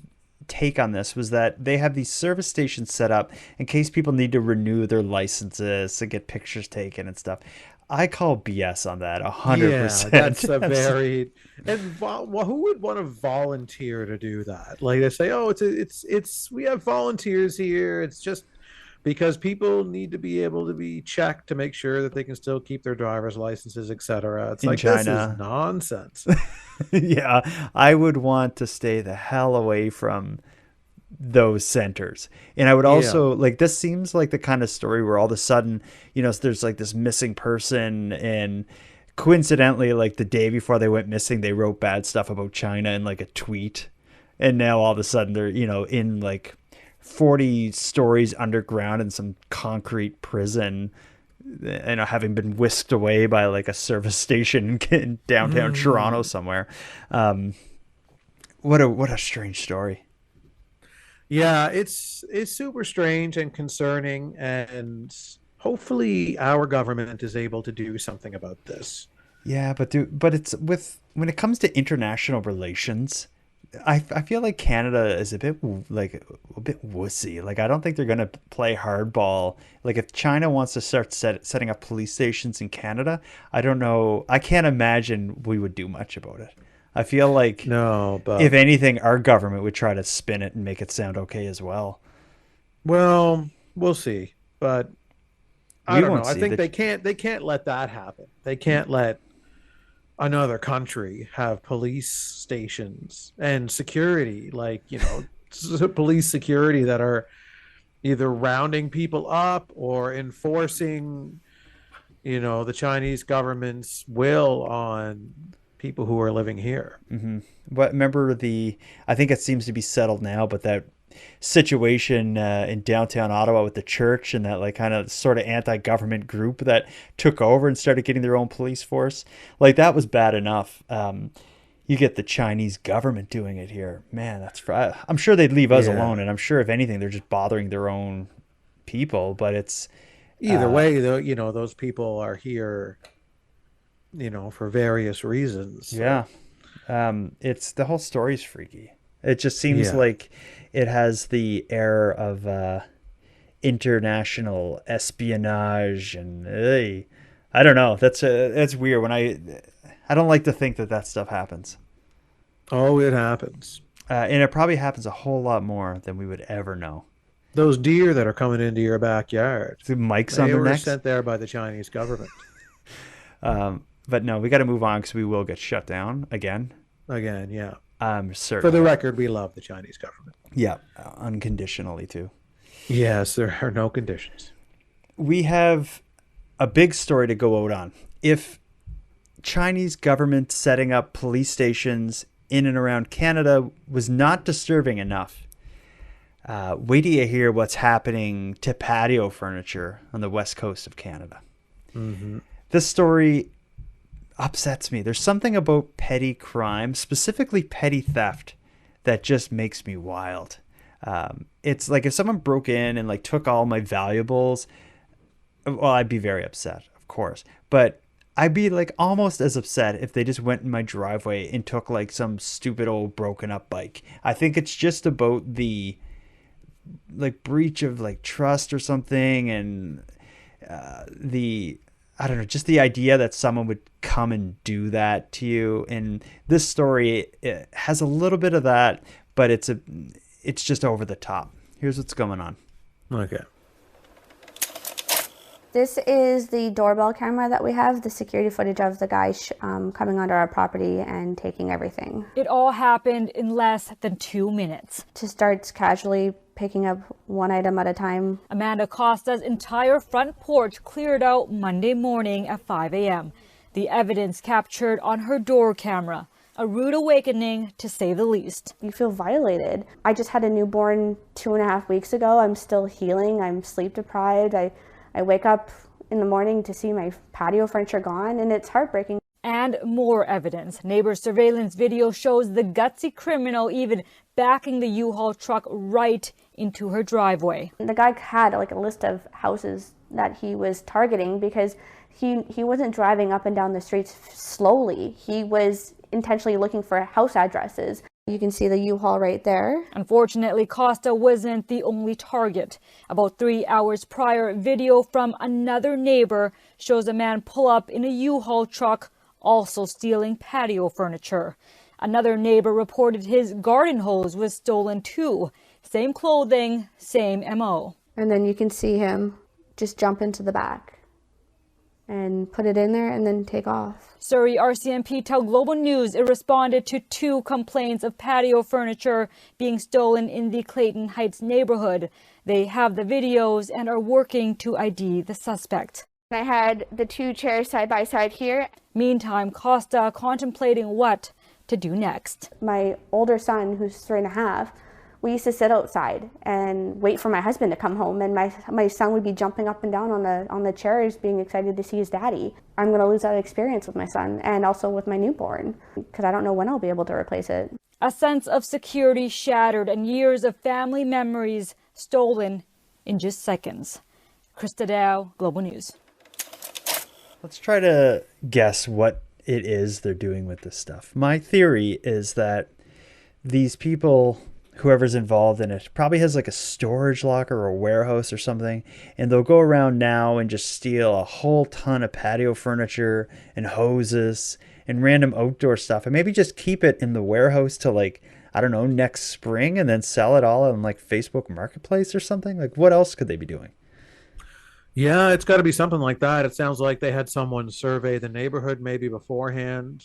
take on this was that they have these service stations set up in case people need to renew their licenses to get pictures taken and stuff. I call BS on that 100%. Yeah, that's a very who would want to volunteer to do that? Like they say, oh, it's we have volunteers here. It's just because people need to be able to be checked to make sure that they can still keep their driver's licenses, etc. It's like China. This is nonsense. Yeah, I would want to stay the hell away from those centers. And I would also like, this seems like the kind of story where all of a sudden, there's like this missing person, and coincidentally, like the day before they went missing, they wrote bad stuff about China in like a tweet. And now all of a sudden they're, in like 40 stories underground in some concrete prison, having been whisked away by like a service station in downtown Toronto somewhere. What a strange story. Yeah, it's super strange and concerning, and hopefully our government is able to do something about this. Yeah, but it's when it comes to international relations, I feel like Canada is a bit wussy. Like, I don't think they're going to play hardball. Like, if China wants to start setting up police stations in Canada, I don't know. I can't imagine we would do much about it. I feel like if anything, our government would try to spin it and make it sound okay as well. Well, we'll see, but I don't know. I think they can't let that happen. They can't let another country have police stations and security, like, police security that are either rounding people up or enforcing, the Chinese government's will on people who are living here. Mm-hmm. But remember I think it seems to be settled now, but that situation in downtown Ottawa with the church and that like kind of sort of anti-government group that took over and started getting their own police force, like that was bad enough. You get the Chinese government doing it here, man. I'm sure they'd leave us alone, and I'm sure if anything they're just bothering their own people. But it's either way, though, those people are here, for various reasons. So. Yeah. It's the whole story's freaky. It just seems like it has the air of international espionage, and I don't know. That's weird. When I don't like to think that stuff happens. Oh, it happens, and it probably happens a whole lot more than we would ever know. Those deer that are coming into your backyard, the mics on their necks, sent there by the Chinese government. But no, we got to move on because we will get shut down again. Again, yeah. I'm certain. For the record, we love the Chinese government. Yeah, unconditionally too. Yes, there are no conditions. We have a big story to go out on. If Chinese government setting up police stations in and around Canada was not disturbing enough, wait till you hear what's happening to patio furniture on the west coast of Canada. Mm-hmm. This story upsets me. There's something about petty crime, specifically petty theft, that just makes me wild. It's like if someone broke in and like took all my valuables, well, I'd be very upset, of course. But I'd be like almost as upset if they just went in my driveway and took like some stupid old broken up bike. I think it's just about the like breach of like trust or something, and I don't know, just the idea that someone would come and do that to you. And this story, it has a little bit of that, but it's just over the top. Here's what's going on. Okay. This is the doorbell camera that we have, the security footage of the guy coming onto our property and taking everything. It all happened in less than 2 minutes. Just starts casually picking up one item at a time. Amanda Costa's entire front porch cleared out Monday morning at 5 a.m. The evidence captured on her door camera. A rude awakening, to say the least. You feel violated. I just had a newborn 2.5 weeks ago. I'm still healing. I'm sleep deprived. I wake up in the morning to see my patio furniture gone, and it's heartbreaking. And more evidence. Neighbor surveillance video shows the gutsy criminal even backing the U-Haul truck right into her driveway. The guy had like a list of houses that he was targeting because he wasn't driving up and down the streets slowly. He was intentionally looking for house addresses. You can see the U-Haul right there. Unfortunately, Costa wasn't the only target. About 3 hours prior, video from another neighbor shows a man pull up in a U-Haul truck, also stealing patio furniture. Another neighbor reported his garden hose was stolen too. Same clothing, same MO. And then you can see him just jump into the back and put it in there and then take off. Surrey RCMP tell Global News it responded to 2 complaints of patio furniture being stolen in the Clayton Heights neighborhood. They have the videos and are working to ID the suspect. I had the 2 chairs side by side here. Meantime, Costa contemplating what to do next. My older son, who's 3.5, we used to sit outside and wait for my husband to come home, and my son would be jumping up and down on the chairs, being excited to see his daddy. I'm going to lose that experience with my son and also with my newborn because I don't know when I'll be able to replace it. A sense of security shattered and years of family memories stolen in just seconds. Krista Dow, Global News. Let's try to guess what it is they're doing with this stuff. My theory is that these people, whoever's involved in it, probably has like a storage locker or a warehouse or something, and they'll go around now and just steal a whole ton of patio furniture and hoses and random outdoor stuff, and maybe just keep it in the warehouse till like, I don't know, next spring, and then sell it all on like Facebook Marketplace or something. Like, what else could they be doing? Yeah, it's got to be something like that. It sounds like they had someone survey the neighborhood maybe beforehand,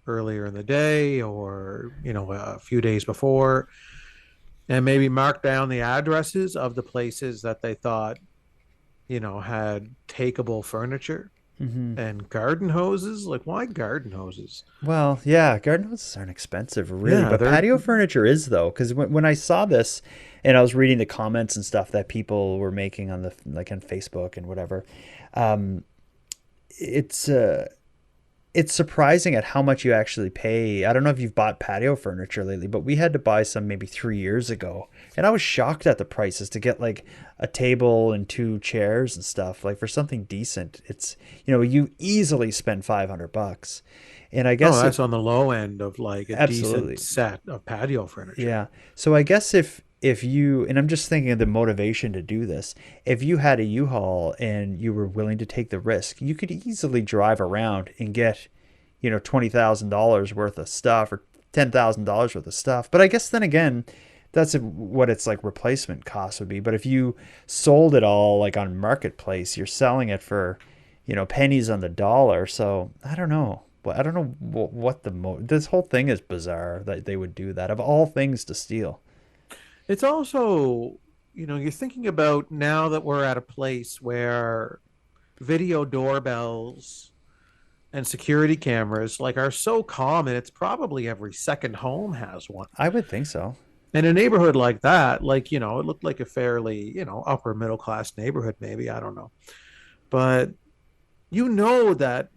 earlier in the day, or, you know, a few days before, and maybe mark down the addresses of the places that they thought, you know, had takeable furniture. And garden hoses. Like, why garden hoses? Well, yeah, garden hoses aren't expensive, really. Yeah, but patio furniture is, though, because when I saw this and I was reading the comments and stuff that people were making on like on Facebook and whatever, it's surprising at how much you actually pay. I don't know if you've bought patio furniture lately, but we had to buy some maybe 3 years ago, and I was shocked at the prices to get like a table and 2 chairs and stuff. Like, for something decent, it's, you know, you easily spend $500. And I guess that's on the low end of like a absolutely decent set of patio furniture. Yeah. So I guess if you, and I'm just thinking of the motivation to do this, if you had a U-Haul and you were willing to take the risk, you could easily drive around and get, you know, $20,000 worth of stuff or $10,000 worth of stuff. But I guess then again, that's what its like replacement cost would be. But if you sold it all like on Marketplace, you're selling it for, you know, pennies on the dollar. So I don't know. I don't know what this whole thing is bizarre that they would do that, of all things to steal. It's also, you know, you're thinking about now that we're at a place where video doorbells and security cameras like are so common. It's probably every second home has one. I would think so. In a neighborhood like that, like, you know, it looked like a fairly, you know, upper middle class neighborhood, maybe, I don't know. But you know that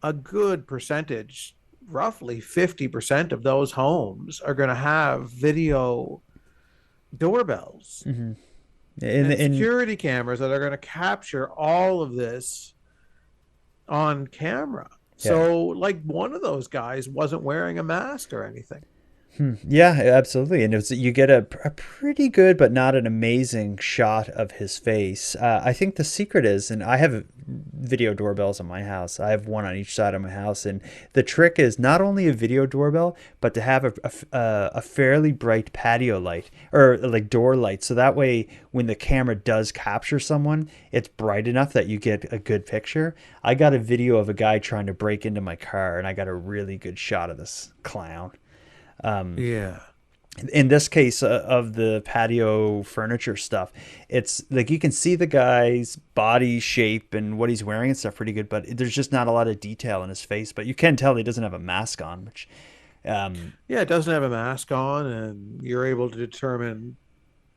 a good percentage, roughly 50% of those homes are going to have video doorbells and security cameras that are going to capture all of this on camera. So like, one of those guys wasn't wearing a mask or anything. Yeah, absolutely. And you get a pretty good, but not an amazing shot of his face. I think the secret is, and I have video doorbells in my house. I have one on each side of my house. And the trick is not only a video doorbell, but to have a fairly bright patio light or like door light. So that way, when the camera does capture someone, it's bright enough that you get a good picture. I got a video of a guy trying to break into my car, and I got a really good shot of this clown. Yeah. In this case of the patio furniture stuff, it's like you can see the guy's body shape and what he's wearing and stuff pretty good, but there's just not a lot of detail in his face. But you can tell he doesn't have a mask on, which yeah, it doesn't have a mask on, and you're able to determine,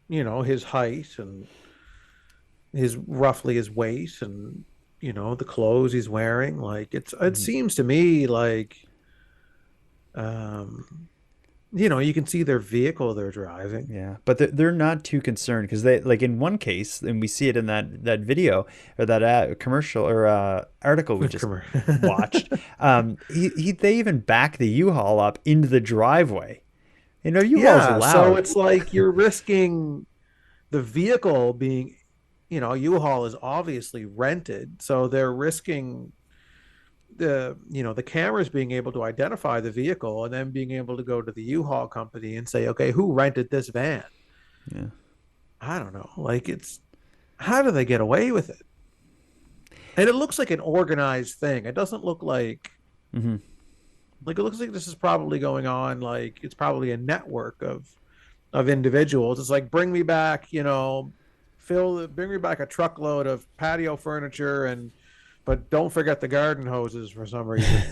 his height and roughly his weight, and the clothes he's wearing. Like it seems to me like you can see their vehicle they're driving. Yeah, but they're not too concerned because they, like in one case, and we see it in that video or that commercial or article we just watched. They even back the U-Haul up into the driveway. U-Haul's loud. So it's like you're risking the vehicle being, U-Haul is obviously rented, so they're risking the cameras being able to identify the vehicle and then being able to go to the U-Haul company and say, okay, who rented this van? Yeah. I don't know. Like how do they get away with it? And it looks like an organized thing. It doesn't look like, like it looks like this is probably going on. Like it's probably a network of individuals. It's like, bring me back, bring me back a truckload of patio furniture but don't forget the garden hoses for some reason.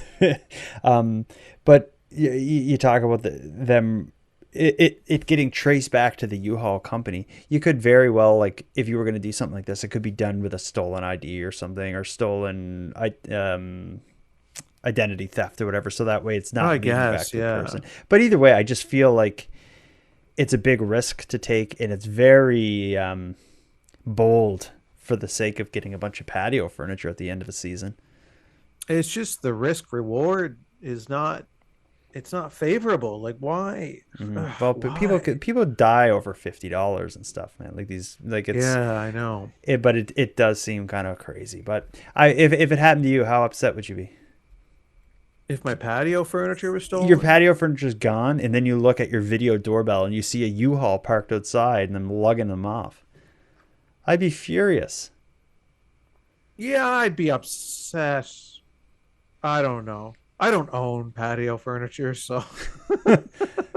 But you talk about them, it getting traced back to the U-Haul company. You could very well, like, if you were going to do something like this, it could be done with a stolen ID or something, or stolen identity theft or whatever. So that way it's not leading back to the person. But either way, I just feel like it's a big risk to take, and it's very bold for the sake of getting a bunch of patio furniture at the end of the season. It's just the risk reward is not favorable. Like why? Well, but people die over $50 and stuff, man. Like it's yeah, I know. But it does seem kind of crazy. But if it happened to you, how upset would you be? If my patio furniture was stolen? Your patio furniture's gone, and then you look at your video doorbell and you see a U-Haul parked outside and them lugging them off. I'd be furious. Yeah, I'd be upset. I don't know. I don't own patio furniture, so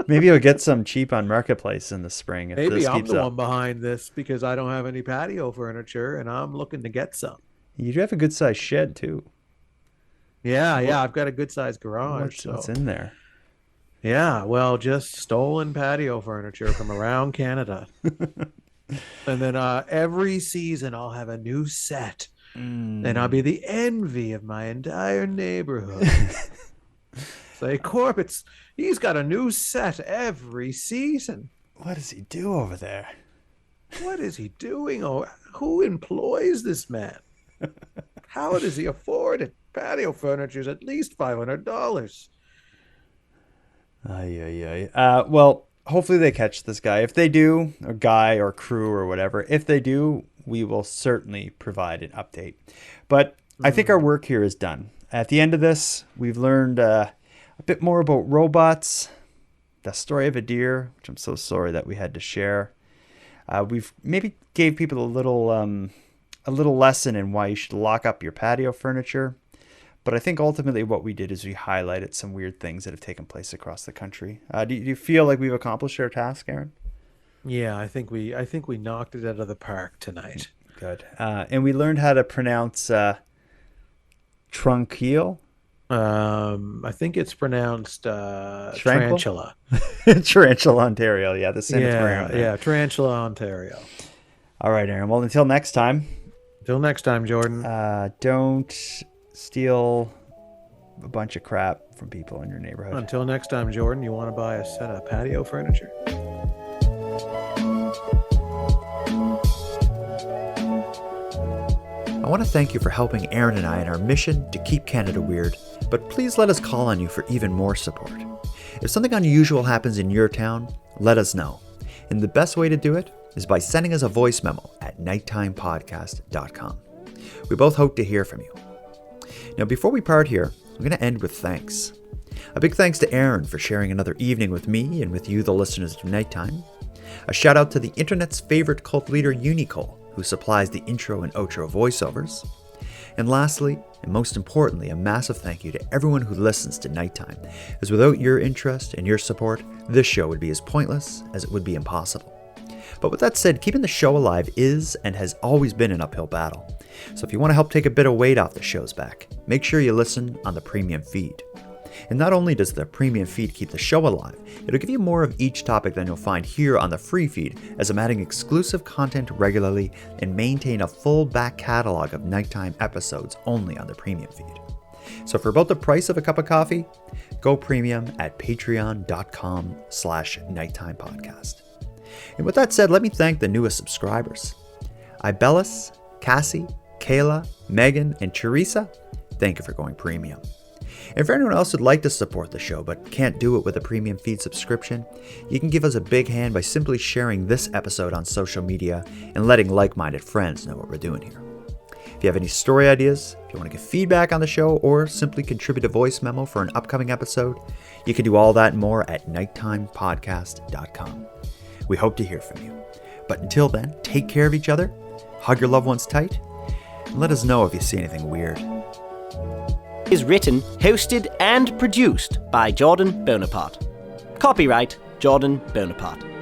maybe you'll get some cheap on Marketplace in the spring. If maybe this I'm keeps the up. one behind this because I don't have any patio furniture and I'm looking to get some. You do have a good sized shed too. Yeah, I've got a good sized garage. What's in there? Yeah, well, just stolen patio furniture from around Canada. And then every season I'll have a new set. And I'll be the envy of my entire neighborhood. Say, Corbett's, he's got a new set every season. What does he do over there? What is he doing? Oh, who employs this man? How does he afford it? Patio furniture is at least $500. Well, hopefully they catch this guy. If they do, a guy or crew or whatever, if they do, we will certainly provide an update. But I think our work here is done. At the end of this, we've learned a bit more about robots, the story of a deer, which I'm so sorry that we had to share. We've maybe gave people a little lesson in why you should lock up your patio furniture. But I think ultimately what we did is we highlighted some weird things that have taken place across the country. Do you feel like we've accomplished our task, Aaron? Yeah, I think we knocked it out of the park tonight. Good. And we learned how to pronounce truncheal. I think it's pronounced tarantula. Tarantula, Ontario. Yeah, the same. Yeah, Tarantula, Ontario. All right, Aaron. Well, until next time. Until next time, Jordan. Don't steal a bunch of crap from people in your neighborhood. Until next time, Jordan, you want to buy a set of patio furniture? I want to thank you for helping Aaron and I in our mission to keep Canada weird, but please let us call on you for even more support. If something unusual happens in your town, let us know. And the best way to do it is by sending us a voice memo at nighttimepodcast.com. We both hope to hear from you. Now, before we part here, I'm going to end with thanks. A big thanks to Aaron for sharing another evening with me and with you, the listeners of Nighttime. A shout out to the internet's favorite cult leader, Unicole, who supplies the intro and outro voiceovers. And lastly, and most importantly, a massive thank you to everyone who listens to Nighttime, as without your interest and your support, this show would be as pointless as it would be impossible. But with that said, keeping the show alive is and has always been an uphill battle. So if you want to help take a bit of weight off the show's back, make sure you listen on the premium feed. And not only does the premium feed keep the show alive, it'll give you more of each topic than you'll find here on the free feed, as I'm adding exclusive content regularly and maintain a full back catalog of Nighttime episodes only on the premium feed. So for about the price of a cup of coffee, go premium at patreon.com/nighttimepodcast. And with that said, let me thank the newest subscribers. Ibellis, Cassie, Kayla, Megan, and Teresa, thank you for going premium. And for anyone else who'd like to support the show but can't do it with a premium feed subscription, you can give us a big hand by simply sharing this episode on social media and letting like-minded friends know what we're doing here. If you have any story ideas, if you want to give feedback on the show, or simply contribute a voice memo for an upcoming episode, you can do all that and more at nighttimepodcast.com. We hope to hear from you. But until then, take care of each other, hug your loved ones tight, and let us know if you see anything weird. Is written, hosted, and produced by Jordan Bonaparte. Copyright Jordan Bonaparte.